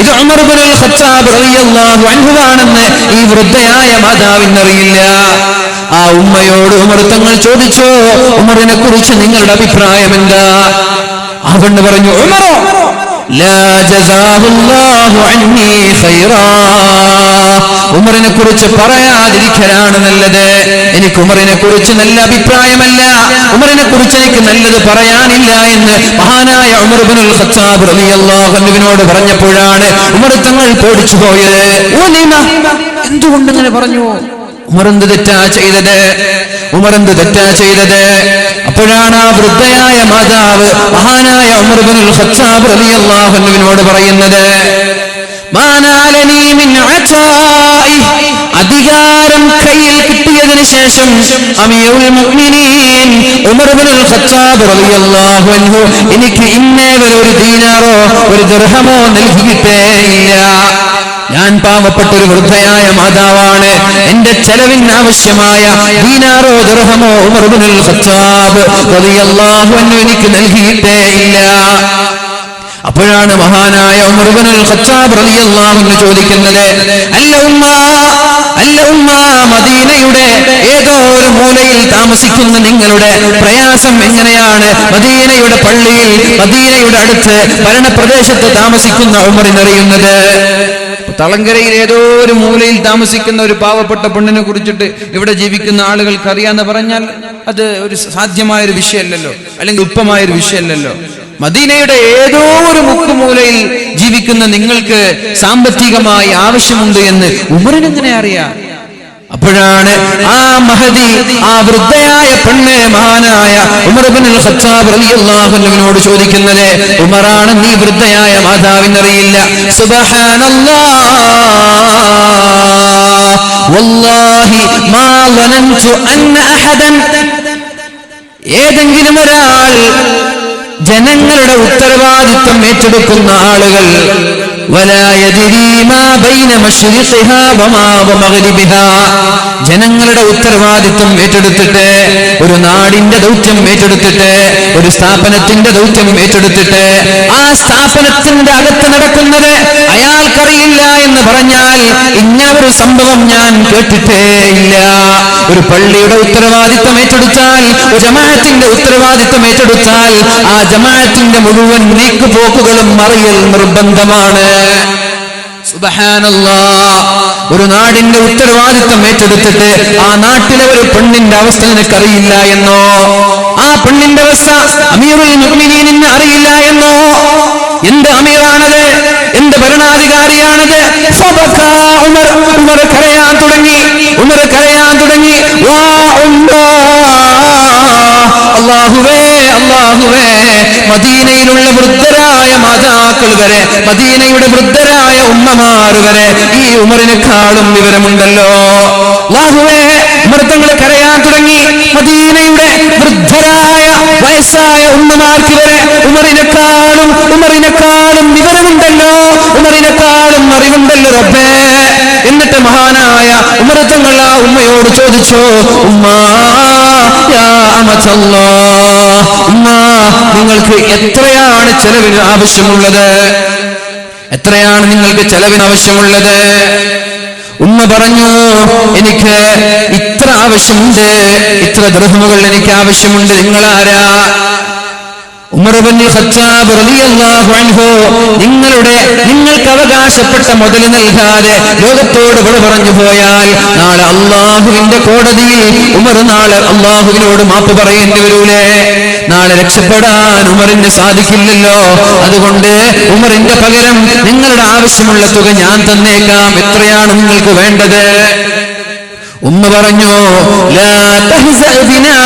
ഇത് ഉമർ ഇബ്നുൽ ഖത്താബ് റളിയല്ലാഹു അൻഹു ആണെന്ന് ഈ വൃദ്ധയായ മാതാവിനറിയില്ല. ആ ഉമ്മയോട് ഉമർ തങ്ങൾ ചോദിച്ചു, ഉമറിനെ കുറിച്ച് നിങ്ങളുടെ അഭിപ്രായം എന്താ? അവൻ പറഞ്ഞു, ഉമറോ ഉമറിനെ കുറിച്ച് പറയാതിരിക്കലാണ് നല്ലത്. എനിക്ക് ഉമറിനെ കുറിച്ച് നല്ല അഭിപ്രായമല്ല, ഉമറിനെ കുറിച്ച് എനിക്ക് നല്ലത് പറയാനില്ല എന്ന് മഹാനായ ഉമർ ഇബ്നുൽ ഖത്താബ് റളിയല്ലാഹു അൻഹുവിനോട് പറഞ്ഞപ്പോഴാണ് ഉമർ തങ്ങൾ പേടിച്ചു പോയത്. എന്തുകൊണ്ട് അങ്ങനെ പറഞ്ഞു? ഉമർ എന്ത് തെറ്റാ ചെയ്തത്? അപ്പോഴാണ് ആ വൃദ്ധയായ മാതാവ് മഹാനായ ഉമർ ഇബ്നുൽ ഖത്താബ് റളിയല്ലാഹു അൻഹുവിനോട് പറയുന്നത്, അധികാരം കയ്യിൽ കിട്ടിയതിനു ശേഷം അമീറുൽ മുഅ്മിനീൻ ഉമർ ഇബ്നുൽ ഖത്താബ് റളിയല്ലാഹു അൻഹു എനിക്ക് ഇന്നേ വരെ ഒരു ദീനാറോ ഒരു ദിർഹമോ നൽകിയിട്ടേ ഇല്ല. ഞാൻ പാവപ്പെട്ട ഒരു വൃദ്ധയായ മാതാവാണ്, എന്റെ ചെലവിന് ആവശ്യമായ ദീനാറോ ദിർഹമോ ഉമർ ഇബ്നുൽ ഖത്താബ് റളിയല്ലാഹു അൻഹു എനിക്ക് നൽകിയിട്ടേ ഇല്ല. അപ്പോഴാണ് മഹാനായ ഉമർ ഇബ്നുൽ ഖത്താബ് റളിയല്ലാഹു അൻഹു ചോദിക്കുന്നത്, അല്ല ഉമ്മ, മദീനയുടെ ഏതോ ഒരു മൂലയിൽ താമസിക്കുന്ന നിങ്ങളുടെ പ്രയാസം എങ്ങനെയാണ് മദീനയുടെ പള്ളിയിൽ, മദീനയുടെ അടുത്ത് ഭരണപ്രദേശത്ത് താമസിക്കുന്ന ഉമറിനറിയുന്നത്? തളങ്കരയിൽ ഏതോ ഒരു മൂലയിൽ താമസിക്കുന്ന ഒരു പാവപ്പെട്ട പെണ്ണിനെ കുറിച്ചിട്ട് ഇവിടെ ജീവിക്കുന്ന ആളുകൾക്ക് അറിയാന്ന് പറഞ്ഞാൽ അത് ഒരു സാധ്യമായൊരു വിഷയമല്ലല്ലോ, അല്ലെങ്കിൽ ഉപ്പമായൊരു വിഷയമല്ലല്ലോ. മദീനയുടെ ഏതോ ഒരു മുക്കുമൂലയിൽ ജീവിക്കുന്ന നിങ്ങൾക്ക് സാമ്പത്തികമായി ആവശ്യമുണ്ട് എന്ന് ഉമറിനെങ്ങനെ അറിയാം? അപ്പോഴാണ് ആ മഹദി, ആ വൃദ്ധയായ പെണ്ണ് മഹാനായ ഉമർ ഇബ്നുൽ ഖത്താബ് റളിയല്ലാഹു അൻഹുവിനോട് ചോദിക്കുന്നത്, ഉമറാണ് നീ വൃദ്ധയായ മാതാവിനറിയില്ല? സുബ്ഹാനല്ലാഹ് വല്ലാഹി മാ ളനൻതു അന്ന അഹദൻ, ഏതെങ്കിലും ഒരാൾ ജനങ്ങളുടെ ഉത്തരവാദിത്വം ഏറ്റെടുക്കുന്ന ആളുകൾ വലാ യദ്രീ മാ ബൈന മശ്രിഖിഹാ വമാ വമഗ്രിബിഹാ, ജനങ്ങളുടെ ഉത്തരവാദിത്വം ഏറ്റെടുത്തിട്ട്, ഒരു നാടിന്റെ ദൗത്യം ഏറ്റെടുത്തിട്ട്, ഒരു സ്ഥാപനത്തിന്റെ ദൗത്യം ഏറ്റെടുത്തിട്ട് ആ സ്ഥാപനത്തിന്റെ അകത്ത് നടക്കുന്നത് അയാൾക്കറിയില്ല എന്ന് പറഞ്ഞാൽ ഇങ്ങനെ ഒരു സംഭവം ഞാൻ കേട്ടിട്ടേ ഇല്ല. ഒരു പള്ളിയുടെ ഉത്തരവാദിത്വം ഏറ്റെടുത്താൽ, ഒരു ജമാഅത്തിന്റെ ഉത്തരവാദിത്വം ഏറ്റെടുത്താൽ ആ ജമാഅത്തിന്റെ മുഴുവൻ നീക്കുപോക്കുകളും അറിയൽ നിർബന്ധമാണ്. സുബ്ഹാനല്ലാഹ്, ഒരു നാടിന്റെ ഉത്തരവാദിത്വം ഏറ്റെടുത്തിട്ട് ആ നാട്ടിലെ ഒരു പെണ്ണിന്റെ അവസ്ഥ നിനക്കറിയില്ല എന്നോ, ആ പെണ്ണിന്റെ അവസ്ഥ അമീറുൽ മുഅ്മിനീനിന് അറിയില്ല എന്നോ? എന്ത് അമീറാണത്? എന്ത് ഭരണാധികാരിയാണത്? ഉമർ കരയാൻ തുടങ്ങി. അല്ലാഹുവേ, മദീനയിലുള്ള വൃദ്ധരായ മാതാക്കൾ വരെ, മദീനയുടെ വൃദ്ധരായ ഉമ്മമാർ വരെ ഈ ഉമറിനെക്കാളും വിവരമുണ്ടല്ലോ. അല്ലാഹുവേ, ഉമർ തങ്ങൾ കരയാൻ തുടങ്ങി. മദീനയുടെ വൃദ്ധരായ വയസ്സായ ഉമ്മമാർക്ക് വരെ ഉമറിനെക്കാളും വിവരമുണ്ടല്ലോ, ഉമറിനെക്കാളും അറിവുണ്ടല്ലോ റബ്ബേ. എന്നിട്ട് മഹാനായ ഉമർ തങ്ങൾ ആ ഉമ്മയോട് ചോദിച്ചു, ഉമ്മാ യാ അമതല്ലാഹ്, ഉമ്മാ നിങ്ങൾക്ക് എത്രയാണ് ചെലവിന് ആവശ്യമുള്ളത്? എത്രയാണ് നിങ്ങൾക്ക് ചെലവിന് ആവശ്യമുള്ളത്? ഉമ്മ പറഞ്ഞു, എനിക്ക് ഇത്ര ആവശ്യമുണ്ട്, ഇത്ര ദിർഹമുകൾ എനിക്ക് ആവശ്യമുണ്ട്. നിങ്ങളാരാ? ഉമർ ഇബ്നുൽ ഖത്താബ് റളിയല്ലാഹു അൻഹു നിങ്ങൾക്ക് അവകാശപ്പെട്ട മുതൽ നൽകാതെ ലോകത്തോട് വിട പറഞ്ഞു പോയാൽ നാളെ അള്ളാഹുവിന്റെ കോടതിയിൽ ഉമർ അള്ളാഹുവിനോട് മാപ്പ് പറയേണ്ടി വരൂലേ? നാളെ രക്ഷപ്പെടാൻ ഉമറിന് സാധിക്കില്ലല്ലോ. അതുകൊണ്ട് ഉമറിന്റെ പകരം നിങ്ങളുടെ ആവശ്യമുള്ള തുക ഞാൻ തന്നേക്കാം. എത്രയാണ് നിങ്ങൾക്ക് വേണ്ടത്? ഉമ്മ പറഞ്ഞു, ലാ തഹ്സഅ ബിനാ,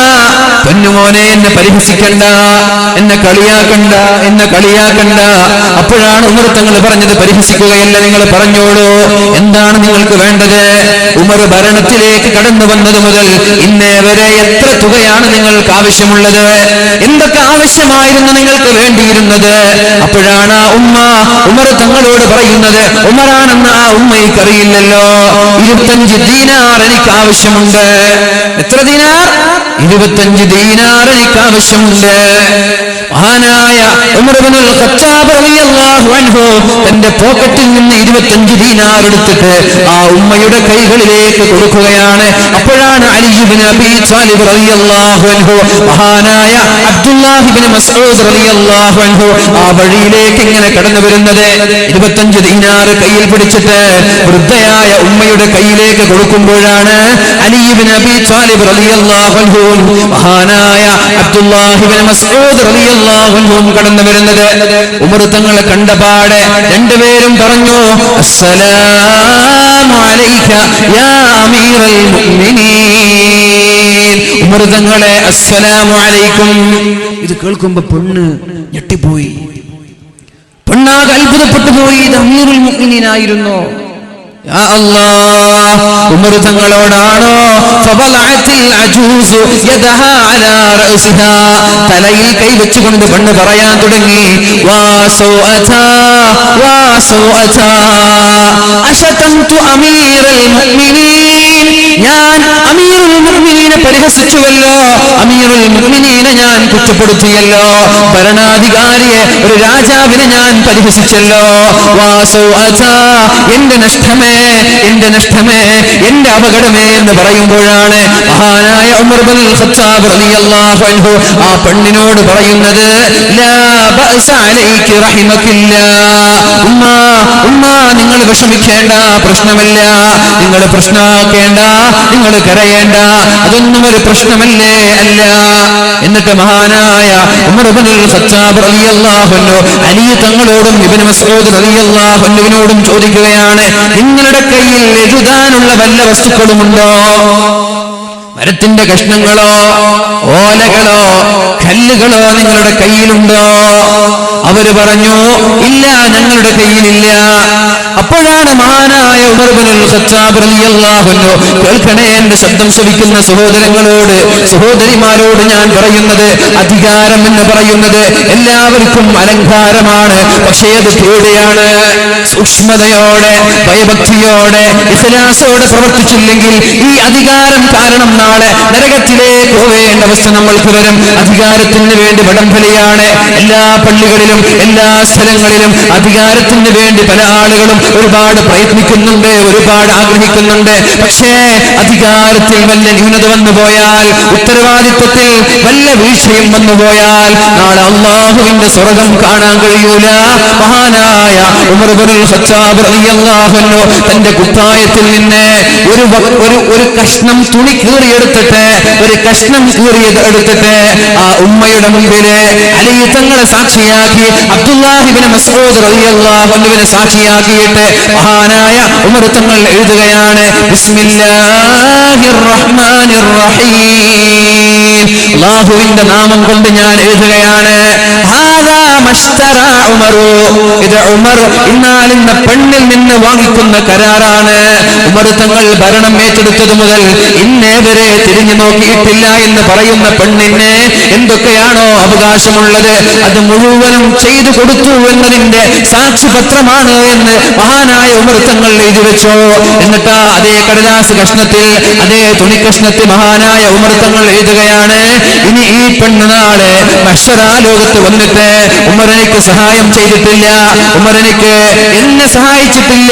പൊന്നുമോനെ എന്നെ പരിഹസിക്കണ്ട, എന്നെ കളിയാക്കണ്ട. അപ്പോഴാണ് ഉമർ തങ്ങൾ പറഞ്ഞത്, പരിഹസിക്കുകയല്ല, നിങ്ങൾ പറഞ്ഞോളൂ, എന്താണ് നിങ്ങൾക്ക് വേണ്ടത്? ഉമർ ഭരണത്തിലേക്ക് കടന്നു വന്നത് മുതൽ ഇന്നേ വരെ എത്ര തുകയാണ് നിങ്ങൾക്ക് ആവശ്യമുള്ളത്? എന്തൊക്കെ ആവശ്യമായിരുന്നു നിങ്ങൾക്ക് വേണ്ടിയിരുന്നത്? അപ്പോഴാണ് ആ ഉമ്മ ഉമർ തങ്ങളോട് പറയുന്നത്, ഉമറാണെന്ന് ആ ഉമ്മയ്ക്കറിയില്ലല്ലോ, 25 ദീനാർ എനിക്ക് ആവശ്യമുണ്ട്. എത്ര ദീനാർ? 25 ദീനാർ എനിക്ക് ആവശ്യമുണ്ട്. മഹാനായ ഉമർ ഇബ്നുൽ ഖത്താബ് റളിയല്ലാഹു അൻഹു തന്റെ പോക്കറ്റിൽ നിന്ന് 25 ദീനാർ എടുത്തിട്ട് ആ ഉമ്മയുടെ കൈകളിലേക്ക് കൊടുക്കുകയാണ്. അപ്പോഴാണ് അലി ഇബ്നു അബീ ത്വാലിബ് റളിയല്ലാഹു അൻഹു, മഹാനായ അബ്ദുല്ലാഹ് ഇബ്നു മസ്ഊദ് റളിയല്ലാഹു അൻഹു ആ വഴിയിലേക്ക് ഇങ്ങനെ കടന്നു വരുന്നത്. 25 ദീനാർ കയ്യിൽ പിടിച്ചിട്ട് വൃദ്ധയായ ഉമ്മയുടെ കയ്യിലേക്ക് കൊടുക്കുമ്പോഴാണ് അലി ഇബ്നു അബീ ത്വാലിബ് റളിയല്ലാഹു അൻഹു മഹാനായ അബ്ദുല്ലാഹ് ഇബ്നു മസ്ഊദ് റളിയല്ലാഹു അൻഹു കടന്നു വരുന്നത്. ഉമർ തങ്ങളെ കണ്ടപാടെ രണ്ടുപേരും പറഞ്ഞു, അസ്സലാമു അലൈക യാ അമീറൽ മുഅ്മിനീൻ. ഉമർ തങ്ങളെ അസ്സലാമു അലൈക്കും. ഇത് കേൾക്കുമ്പോ പെണ്ണ് ഞെട്ടിപ്പോയി, പെണ്ണാകെ അത്ഭുതപ്പെട്ടു പോയി. ഇത് അമീറുൽ മുഅ്മിനീൻ ആയിരുന്നു. യാ അല്ലാഹ്, ഉമർ തങ്ങളോടാണോ? ഫബലഅത്തിൽ അജൂസു യദഹാ അലാ റഅസിഹാ, തലയിൽ കൈവച്ചുകൊണ്ട് പെണ്ണ് പറയാൻ തുടങ്ങി, വാ സൗഅതാ വാ സൗഅതാ അശതംതു അമീറൽ മുഅ്മിനീൻ, ഞാൻ അമീറുൽ മുഅ്മിനീനെ പരിഹസിച്ചുവല്ലോ, അമീറുൽ മുഅ്മിനീനെ ഞാൻ കുറ്റപ്പെടുത്തിയല്ലോ, ഭരണാധികാരിയെ, ഒരു രാജാവിനെ ഞാൻ പരിഹസിച്ചല്ലോ. വാ സൗഅതാ, എന്റെ നഷ്ടമേ, എന്റെ നഷ്ടമേ, എന്റെ അപകടമേ എന്ന് പറയുമ്പോഴാണ് മഹാനായ ഉമർ ഇബ്നുൽ ഖത്താബ് റളിയല്ലാഹു അൻഹു ആ പെണ്ണിനോട് പറയുന്നത്, ലാ ബഅസ അലൈകി റഹിമകില്ലാ, ഉമ്മ ഉമ്മ നിങ്ങൾ വിഷമിക്കേണ്ട, പ്രശ്നമില്ല, നിങ്ങൾ പ്രശ്നമാക്കേണ്ട, നിങ്ങൾ കരയേണ്ട, അതൊന്നും ഒരു പ്രശ്നമല്ലേ അല്ല. എന്നിട്ട് മഹാനായ ഉമർ ഇബ്നുൽ ഖത്താബ് റളിയല്ലാഹു അൻഹു അലി തങ്ങളോടും ഇബ്നു മസ്ഊദ് റളിയല്ലാഹു അൻഹുവിനോടും ചോദിക്കുകയാണ്, നിങ്ങളുടെ കയ്യിൽ എഴുതാനുള്ള വല്ല വസ്തുക്കളുമുണ്ടോ? മരത്തിന്റെ കഷ്ണങ്ങളോ ഓലകളോ കല്ലുകളോ നിങ്ങളുടെ കയ്യിലുണ്ടോ? അവര് പറഞ്ഞു, ഇല്ല, ഞങ്ങളുടെ കയ്യിലില്ല. അപ്പോഴാണ് മഹാനായ ഉമർ ഇബ്നുൽ ഖത്താബ് റളിയല്ലാഹു അൻഹു, കേൾക്കണേ എന്റെ ശബ്ദം ശ്രവിക്കുന്ന സഹോദരങ്ങളോട്, സഹോദരിമാരോട് ഞാൻ പറയുന്നത്, അധികാരം എന്ന് പറയുന്നത് എല്ലാവർക്കും അലങ്കാരമാണ്. പക്ഷേ അത് പേടിയാണ്. സൂക്ഷ്മതയോടെ, ഭയഭക്തിയോടെ, ഇഖ്ലാസോടെ പ്രവർത്തിച്ചില്ലെങ്കിൽ ഈ അധികാരം കാരണം നാളെ നരകത്തിലേക്ക് പോവേണ്ട അവസ്ഥ നമ്മൾക്ക് വരും. അധികാരത്തിന് വേണ്ടി വടംവലിയാണ് എല്ലാ പള്ളികളിലും, എല്ലാ സ്ഥലങ്ങളിലും. അധികാരത്തിന് വേണ്ടി പല ആളുകളും ഒരുപാട് പ്രയത്നിക്കുന്നുണ്ട്, ഒരുപാട് ആഗ്രഹിക്കുന്നുണ്ട്. പക്ഷേ അധികാരത്തിൽ വല്ല ന്യൂനത വന്നുപോയാൽ, ഉത്തരവാദിത്വത്തിൽ വല്ല വീഴ്ചയും വന്നുപോയാൽ നാളെ അള്ളാഹുവിന്റെ സ്വർഗം കാണാൻ കഴിയൂല. മഹാനായ ഉമർ ഇബ്നുൽ ഖത്താബ് റളിയല്ലാഹു അൻഹു തന്റെ കുപ്പായത്തിൽ നിന്ന് ഒരു കഷ്ണം തുണി കീറിയെടുത്തിട്ട്, ഒരു കഷ്ണം കീറിയത് എടുത്തിട്ട് ആ ഉമ്മയുടെ മുമ്പില് അലി തങ്ങളെ സാക്ഷിയാക്കി, അബ്ദുല്ലാഹി ഇബ്നു മസ്ഊദ് റളിയല്ലാഹു അൻഹുവിനെ സാക്ഷിയാക്കിയിട്ട് മഹാനായ ഉമർ തങ്ങൾ എഴുതുകയാണ്, ബിസ്മില്ലാഹിർ റഹ്മാനിർ റഹീം, അല്ലാഹുവിന്റെ നാമം കൊണ്ട് ഞാൻ എഴുതുകയാണ്, ഹാദാ മശ്തറാ ഉമറു, ഇത് ഉമർ ഇന്നാലിന്ന പെണ്ണിൽ നിന്ന് വാങ്ങിക്കുന്ന കരാറാണ്. ഉമർ തങ്ങൾ ഭരണം ഏറ്റെടുത്തത് മുതൽ ഇന്നേ വരെ തിരിഞ്ഞു നോക്കിയിട്ടില്ല എന്ന് പറയുന്ന പെണ്ണിന് എന്തൊക്കെയാണോ അവകാശമുള്ളത് അത് മുഴുവനും ചെയ്തു കൊടുത്തു എന്നതിന്റെ സാക്ഷിപത്രമാണ് എന്ന് മഹാനായ ഉമർ തങ്ങൾ എഴുതി വെച്ചോ. എന്നിട്ട് അതേ കടലാസ് കഷ്ണത്തിൽ, അതേ തുണിക്കഷ്ണത്തിൽ മഹാനായ ഉമർ തങ്ങൾ എഴുതുകയാണ്, ഇനി ഈ പെണ്ണ് നാളെ മഹ്ശറാ ലോകത്ത് വന്നിട്ട് ഉമറിനിക്ക് സഹായം ചെയ്തിട്ടില്ല, ഉമറിനിക്ക് എന്നെ സഹായിച്ചിട്ടില്ല,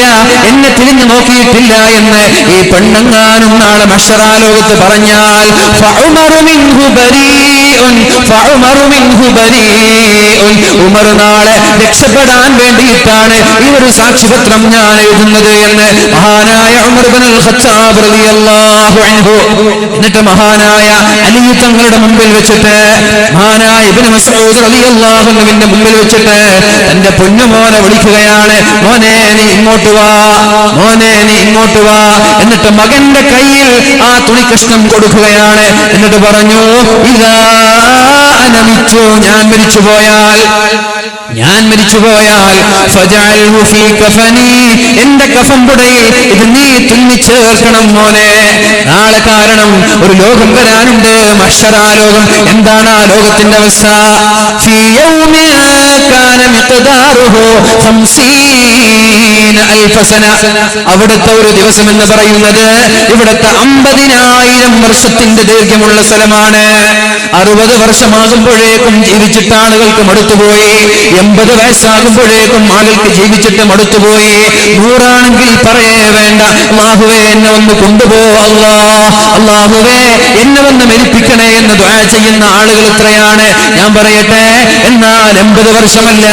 എന്നെ തിരിഞ്ഞു നോക്കിയിട്ടില്ല എന്ന് ഈ പെണ്ണെങ്ങാനും നാളെ മഹ്ശറാ ലോകത്ത് പറഞ്ഞാൽ, ഫഉമറു മിൻഹു ബരീഉൻ, ഫഉമറു മിൻഹു ബരീഉൻ, ഉമർ നാളെ രക്ഷപ്പെടാൻ വേണ്ടിയിട്ടാണ് ഈ ഒരു സാക്ഷിപത്രം ഞാൻ എഴുതുന്നത് എന്ന് മഹാനായ ഉമർ ഇബ്നുൽ ഖത്താബ് റളിയല്ലാഹു അൻഹു. എന്നിട്ട് മഹാനായ അലി തങ്ങളുടെ മുമ്പിൽ വെച്ചിട്ട്, മഹാനായ ഇബ്നു മസ്ഊദ് റളിയല്ലാഹു അൻഹുവിന്റെ മുമ്പിൽ വെച്ചിട്ട് തന്റെ പൊന്നുമോനെ വിളിക്കുകയാണ്, മോനെ നീ ഇങ്ങോട്ട് വാ, മോനെ നീ ഇങ്ങോട്ട് വാ. എന്നിട്ട് മകന്റെ കയ്യിൽ ആ തുണിക്കഷ്ണം കൊടുക്കുകയാണ്. എന്നിട്ട് പറഞ്ഞു, ഇതാ അനമിച്ചു, ഞാൻ മരിച്ചുപോയാൽ, ഞാൻ മരിച്ചുപോയാൽ ഫജഅൽഹു ഫീ കഫനി, എന്റെ കഫൻപുടയിൽ ഇത് നീ തുന്നി ചേർക്കണം മോനെ. നാളെ കാരണം ഒരു ലോകം വരാനുണ്ട്, മഹ്ശറാ ലോകം. എന്താണ് ആ ലോകത്തിന്റെ അവസ്ഥ? ഫീ യൗമിൻ കാന മിഖ്ദാറുഹു 50 അൽഫ സന, അവിടുത്തെ ഒരു ദിവസം എന്ന് പറയുന്നത് ഇവിടുത്തെ 50,000 വർഷത്തിന്റെ ദൈർഘ്യമുള്ള സ്ഥലമാണ്. 60 വർഷമാകുമ്പോഴേക്കും ജീവിച്ചിട്ട് ആളുകൾക്ക് മടുത്തുപോയി, 80 വയസ്സാകുമ്പോഴേക്കും ആളുകൾക്ക് ജീവിച്ചിട്ട് മടുത്തുപോയി. 100 ആണെങ്കിൽ പറയേ വേണ്ട, അല്ലാഹുവേ എന്നെ ഒന്ന് കൊണ്ടുപോ, അല്ലാഹുവേ എന്നെ ഒന്ന് മരിപ്പിക്കണേ എന്ന് ദുആ ചെയ്യുന്ന ആളുകൾ എത്രയാണ്? ഞാൻ പറയട്ടെ, എന്നാൽ 80 വർഷമല്ല,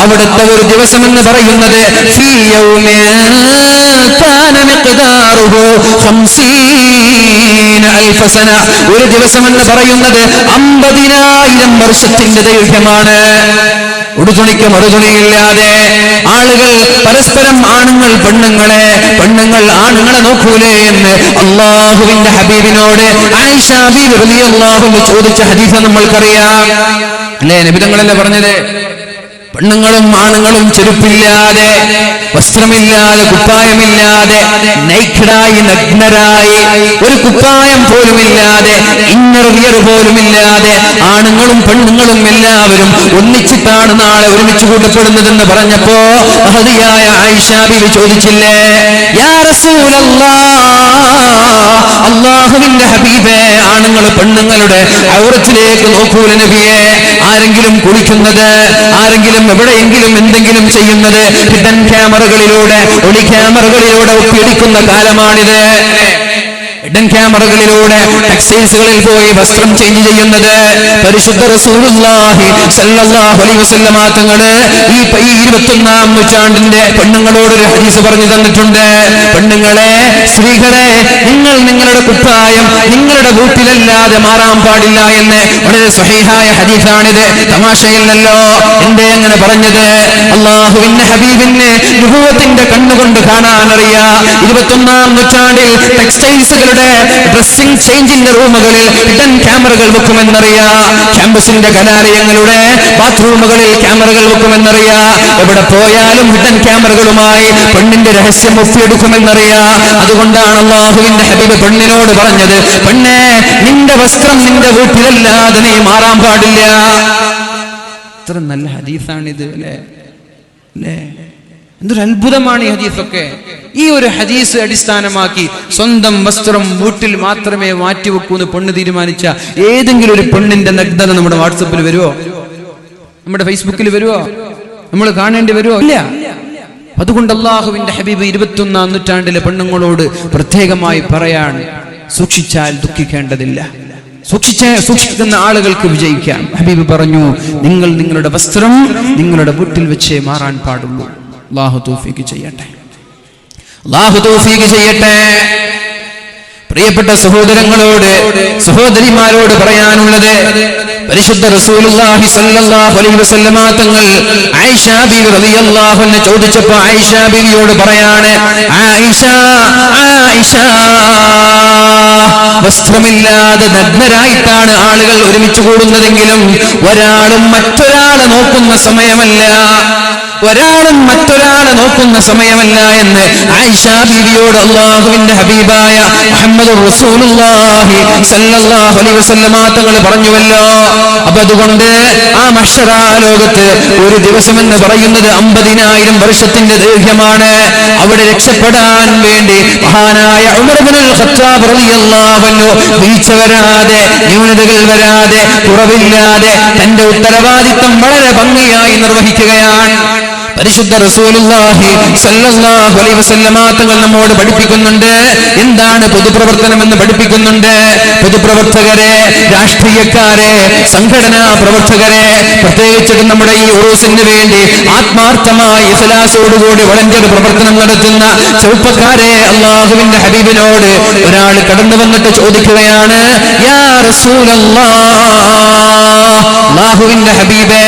അവിടുത്തെ ഒരു ദിവസം എന്ന് പറയുന്നത് ഫീ യൗമിൻ കാന മിഖ്ദാറുഹു 50 അൽഫ സന, ഒരു ദിവസം എന്ന് പറയുന്നത് 50,000 വർഷത്തിന്റെ ദൈർഘ്യമാണ്. ഉടുതുണിക്ക് മറുതുണിയില്ലാതെ ആളുകൾ പരസ്പരം, ആണുങ്ങൾ പെണ്ണുങ്ങളെ, പെണ്ണുങ്ങൾ ആണുങ്ങളെ നോക്കൂലേ എന്ന് അള്ളാഹുവിന്റെ ഹബീബിനോട് ആയിഷ ബീവി റളിയല്ലാഹു അൻഹ ചോദിച്ച ഹദീസ് നമ്മൾക്കറിയാം അല്ലേ? നബി തങ്ങളല്ലേ പറഞ്ഞത്, പെണ്ണുങ്ങളും ആണുങ്ങളും ചെരുപ്പില്ലാതെ, വസ്ത്രമില്ലാതെ, കുപ്പായമില്ലാതെ, നൈക്കഡായി, നഗ്നരായി, ഒരു കുപ്പായം പോലുമില്ലാതെ, ഇന്നർ വിയർ പോലുമില്ലാതെ ആണുങ്ങളും പെണ്ണുങ്ങളും എല്ലാവരും ഒന്നിച്ചിട്ടാണ് നാളെ ഒരുമിച്ച് കൂട്ടപ്പെടുന്നതെന്ന് പറഞ്ഞപ്പോ മഹദിയായ ആയിഷ ബീവി ചോദിച്ചില്ലേ, യാ റസൂലല്ലാഹ്, അല്ലാഹുവിന്റെ ഹബീബേ, ആണുങ്ങൾ പെണ്ണുങ്ങളുടെ ഔറത്തിലേക്ക് നോക്കൂല നബിയെ. ആരെങ്കിലും കുളിക്കുന്നത്, ആരെങ്കിലും എവിടെയെങ്കിലും എന്തെങ്കിലും ചെയ്യുന്നത് ഹിഡൻ ക്യാമറകളിലൂടെ, ഒളി ക്യാമറകളിലൂടെ ഒപ്പിയെടുക്കുന്ന കാലമാണിത്. ഹിഡൻ ക്യാമറകളിലൂടെ ടെക്സ്റ്റൈൽസുകളിൽ പോയി വസ്ത്രം ചേഞ്ച് ചെയ്യുന്നത് പരിശുദ്ധ റസൂലുള്ളാഹി സ്വല്ലല്ലാഹു അലൈഹി വസല്ലമ തങ്ങള് ഈ 21-ാം നൂറ്റാണ്ടിന്റെ പെണ്ണുങ്ങളോടൊരു ഹദീസ് പറഞ്ഞു തന്നിട്ടുണ്ട്. പെണ്ണുങ്ങളെ, സ്ത്രീകളെ, നിങ്ങൾ നിങ്ങളുടെ കുപ്പായം നിങ്ങളുടെ വീട്ടിലല്ലാതെ മാറാൻ പാടില്ല എന്ന് വളരെ സ്വഹീഹായ ഹദീസാണിത്. തമാശയില്ലല്ലോ. എന്തേ അങ്ങനെ പറഞ്ഞത്? അല്ലാഹുവിന്റെ ഹബീബിന് നുബുവത്തിന്റെ കണ്ണുകൊണ്ട് കാണാനറിയാ. 21-ാം നൂറ്റാണ്ടിൽ ടെക്സ്റ്റൈൽസുകളുടെ ഡ്രസ്സിംഗ് ചേഞ്ചിന്റെ റൂമുകളിൽ ഹിഡൻ ക്യാമറകൾ വെക്കുമെന്നറിയാ. ക്യാമ്പസിന്റെ കലാലയങ്ങളുടെ ബാത്റൂമുകളിൽ ക്യാമറകൾ വെക്കുമെന്നറിയാ. എവിടെ പോയാലും ഹിഡൻ ക്യാമറകളുമായി പെണ്ണിന്റെ രഹസ്യം ഒപ്പിയെടുക്കുമെന്നറിയാ. അതുകൊണ്ടാണ് അല്ലാഹുവിന്റെ ഹബീബ് പെണ്ണിനോട് പറഞ്ഞത്, പെണ്ണേ, നിന്റെ വസ്ത്രം നിന്റെ വീട്ടിലല്ലാതെ നീ മാറാൻ പാടില്ല. എത്ര നല്ല ഹദീസാണിത് അല്ലേ? എന്തൊരു അത്ഭുതമാണ് ഈ ഹദീസൊക്കെ. ഈ ഒരു ഹദീസ് അടിസ്ഥാനമാക്കി സ്വന്തം വസ്ത്രം വീട്ടിൽ മാത്രമേ മാറ്റിവെക്കൂന്ന് പെണ്ണ് തീരുമാനിച്ച ഏതെങ്കിലും ഒരു പെണ്ണിന്റെ നഗ്നത നമ്മുടെ വാട്സപ്പിൽ വരുമോ? നമ്മുടെ ഫേസ്ബുക്കിൽ വരുമോ? നമ്മൾ കാണേണ്ടി വരുമോ? ഇല്ല. അതുകൊണ്ട് അല്ലാഹുവിന്റെ ഹബീബ് 21-ാം നൂറ്റാണ്ടിലെ പെണ്ണുങ്ങളോട് പ്രത്യേകമായി പറയാണ്, സൂക്ഷിച്ചാൽ ദുഃഖിക്കേണ്ടതില്ല, സൂക്ഷിക്കുന്ന ആളുകൾക്ക് വിജയിക്കാം. ഹബീബ് പറഞ്ഞു, നിങ്ങൾ നിങ്ങളുടെ വസ്ത്രം നിങ്ങളുടെ വീട്ടിൽ വെച്ചേ മാറാൻ പാടുള്ളൂ. അല്ലാഹു തൗഫീഖ് ചെയ്യട്ടെ, അല്ലാഹു തൗഫീഖ് ചെയ്യട്ടെ. പ്രിയപ്പെട്ട സഹോദരങ്ങളോട്, സഹോദരിമാരോട് പറയാനുള്ളത്, പരിശുദ്ധ റസൂലുള്ളാഹി സ്വല്ലല്ലാഹു അലൈഹി വസല്ലമ തങ്ങൾ ആയിഷ ബീവി റളിയല്ലാഹു അൻഹ ചോദിച്ചപ്പോൾ ആയിഷ ബീവിയോട് പറയാണ്, ആയിഷ, ആയിഷ, വസ്ത്രമില്ലാതെ നഗ്നരായിട്ടാണ് ആളുകൾ ഒരുമിച്ച് കൂടുന്നതെങ്കിലും ഒരാളും മറ്റൊരാളെ നോക്കുന്ന സമയമല്ല, ഒരാളും മറ്റൊരാളെ നോക്കുന്ന സമയമല്ല എന്ന് ആയിഷ ബീവിയോട് അല്ലാഹുവിന്റെ ഹബീബായ മുഹമ്മദുർ റസൂലുള്ളാഹി സ്വല്ലല്ലാഹു അലൈഹി വസല്ലമ തങ്ങൾ പറഞ്ഞുവല്ലോ. അപ്പൊ അതുകൊണ്ട് ആ മഹ്ശറ ലോകത്ത് ഒരു ദിവസം എന്ന് പറയുന്നത് 50,000 വർഷത്തിന്റെ ദൈർഘ്യമാണ്. അവിടെ രക്ഷപ്പെടാൻ വേണ്ടി മഹാനായ ഉമർ ഇബ്നുൽ ഖത്താബ് റളിയല്ലാഹു അൻഹു വീഴ്ച വരാതെ, ന്യൂനതകൾ വരാതെ, കുറവില്ലാതെ തന്റെ ഉത്തരവാദിത്തം വളരെ ഭംഗിയായി നിർവഹിക്കുകയാണ്. പരിശുദ്ധ റസൂലുള്ളാഹി സ്വല്ലല്ലാഹു അലൈഹി വസല്ലമ തങ്ങൾ നമ്മോട് പഠിപ്പിക്കുന്നുണ്ട്. എന്താണ് പൊതുപ്രവർത്തനം എന്ന് പഠിപ്പിക്കുന്നുണ്ട്. പൊതുപ്രവർത്തകരെ, രാഷ്ട്രീയക്കാരെ, സംഘടനാ പ്രവർത്തകരെ, പ്രത്യേകിച്ചിട്ട് നമ്മുടെ ഈ ഉറൂസിന് വേണ്ടി ആത്മാർത്ഥമായി ഇഖ്ലാസോടുകൂടി വളണ്ടിയർ പ്രവർത്തനം നടത്തുന്ന ചെറുപ്പക്കാരെ, അല്ലാഹുവിന്റെ ഹബീബിനോട് ഒരാൾ കടന്നു വന്നിട്ട് ചോദിക്കുകയാണ്, യാ റസൂലല്ലാഹ്, അല്ലാഹുവിന്റെ ഹബീബേ,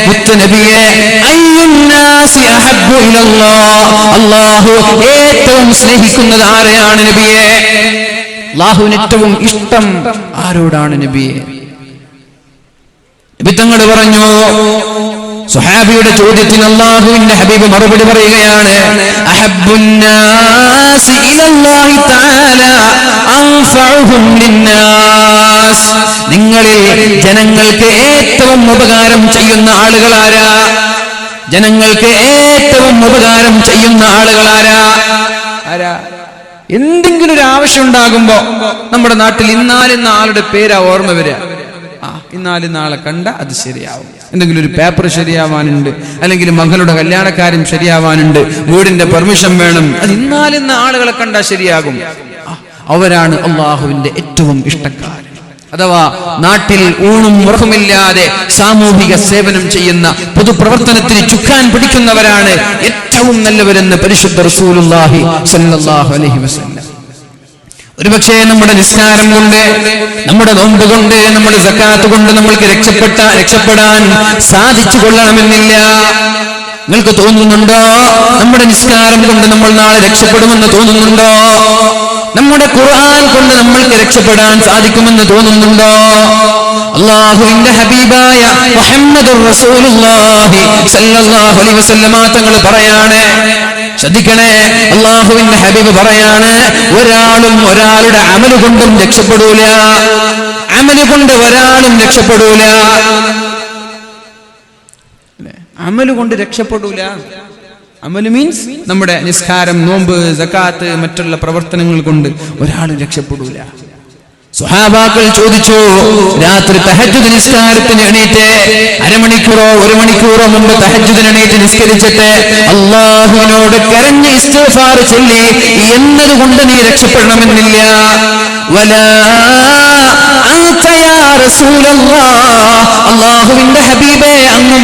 മുത്ത് നബിയെ, അയ്യുന്നാസി അഹബ്ബു ഇലല്ലാഹ്, അല്ലാഹു ഏറ്റവും സ്നേഹിക്കുന്നത് ആരെയാണ് നബിയെ? അല്ലാഹുവിന് ഏറ്റവും ഇഷ്ടം ആരോടാണ് നബിയെ? നബി തങ്ങൾ പറഞ്ഞു, സ്വഹാബിയുടെ ചോദ്യത്തിന് അല്ലാഹുവിന്റെ ഹബീബ് മറുപടി പറയുകയാണ്, അഹബ്ബുന്നാസി ഇലല്ലാഹി തആല അൻഫഉഹും ലിന്നാസ്, നിങ്ങളിൽ ജനങ്ങൾക്ക് ഏറ്റവും ഉപകാരം ചെയ്യുന്ന ആളുകളാരാ? ജനങ്ങൾക്ക് ഏറ്റവും ഉപകാരം ചെയ്യുന്ന ആളുകളാരാ? ആരാ? എന്തെങ്കിലും ഒരു ആവശ്യം ഉണ്ടാകുമ്പോ നമ്മുടെ നാട്ടിൽ ഇന്നാലിന്ന ആളുടെ പേരാ ഓർമ്മ വരിക. ഇന്നാലിന്ന ആളെ കണ്ട അത് ശരിയാവും. എന്തെങ്കിലും ഒരു പേപ്പർ ശരിയാവാനുണ്ട്, അല്ലെങ്കിൽ മകളുടെ കല്യാണക്കാര്യം ശരിയാവാനുണ്ട്, വീടിന്റെ പെർമിഷൻ വേണം, അത് ഇന്നാലിന്ന ആളുകളെ കണ്ടാൽ ശരിയാകും. അവരാണ് അല്ലാഹുവിന്റെ ഏറ്റവും ഇഷ്ടക്കാർ. അഥവാ നാട്ടിൽ ഊണും ഉറക്കമില്ലാതെ സാമൂഹിക സേവനം ചെയ്യുന്ന, പൊതുപ്രവർത്തനത്തിന് ചുക്കാൻ പിടിക്കുന്നവരാണ് ഏറ്റവും നല്ലവരെന്ന് പരിശുദ്ധ റസൂലുള്ളാഹി സ്വല്ലല്ലാഹു അലൈഹി വസല്ലം. ഒരുപക്ഷേ നമ്മുടെ നിസ്കാരം കൊണ്ട്, നമ്മുടെ നോമ്പ് കൊണ്ട്, നമ്മുടെ സക്കാത്ത് കൊണ്ട് നമ്മൾക്ക് രക്ഷപ്പെടാൻ സാധിച്ചു കൊള്ളണമെന്നില്ല. നിങ്ങൾക്ക് തോന്നുന്നുണ്ടോ നമ്മുടെ നിസ്കാരം കൊണ്ട് നമ്മൾ നാളെ രക്ഷപ്പെടുമെന്ന് തോന്നുന്നുണ്ടോ? നമ്മുടെ ഖുർആൻ കൊണ്ട് നമ്മൾക്ക് രക്ഷപ്പെടാൻ സാധിക്കുമെന്ന് തോന്നുന്നുണ്ടോ? അല്ലാഹുവിന്റെ ഹബീബായ മുഹമ്മദുർ റസൂലുള്ളാഹി സ്വല്ലല്ലാഹു അലൈഹി വസല്ലമ തങ്ങൾ പറയാണ്, ശ്രദ്ധിക്കണേ, അല്ലാഹുവിന്റെ ഹബീബ് പറയാണ്, ഒരാളും ഒരാളുടെ അമല് കൊണ്ടും രക്ഷപ്പെടൂല, അമല് കൊണ്ട് ഒരാളും രക്ഷപ്പെടൂല, അമല് കൊണ്ട് രക്ഷപ്പെടൂല. അമല് മീൻസ് നമ്മുടെ നിസ്കാരം, നോമ്പ്, സകാത്ത്, മറ്റുള്ള പ്രവർത്തനങ്ങൾ കൊണ്ട് ഒരാളും രക്ഷപ്പെടൂല. സ്വഹാബാക്കൾ ചോദിച്ചു, രാത്രി തഹജ്ജുദ് നിസ്കാരത്തിന് എണീറ്റ് അരമണിക്കൂറോ 1 മണിക്കൂറോ മുമ്പ് തഹജ്ജുദിന് എണീറ്റ് നിസ്കരിച്ചിട്ട് അല്ലാഹുവിനോട് കരഞ്ഞ് ഇസ്തിഗ്ഫാർ ചൊല്ലി എന്നതുകൊണ്ട് നീ രക്ഷപ്പെടണമെന്നില്ല. വലാ അൻത യാ റസൂലല്ലാഹ്, അല്ലാഹുവിന്റെ ഹബീബേ, അങ്ങ്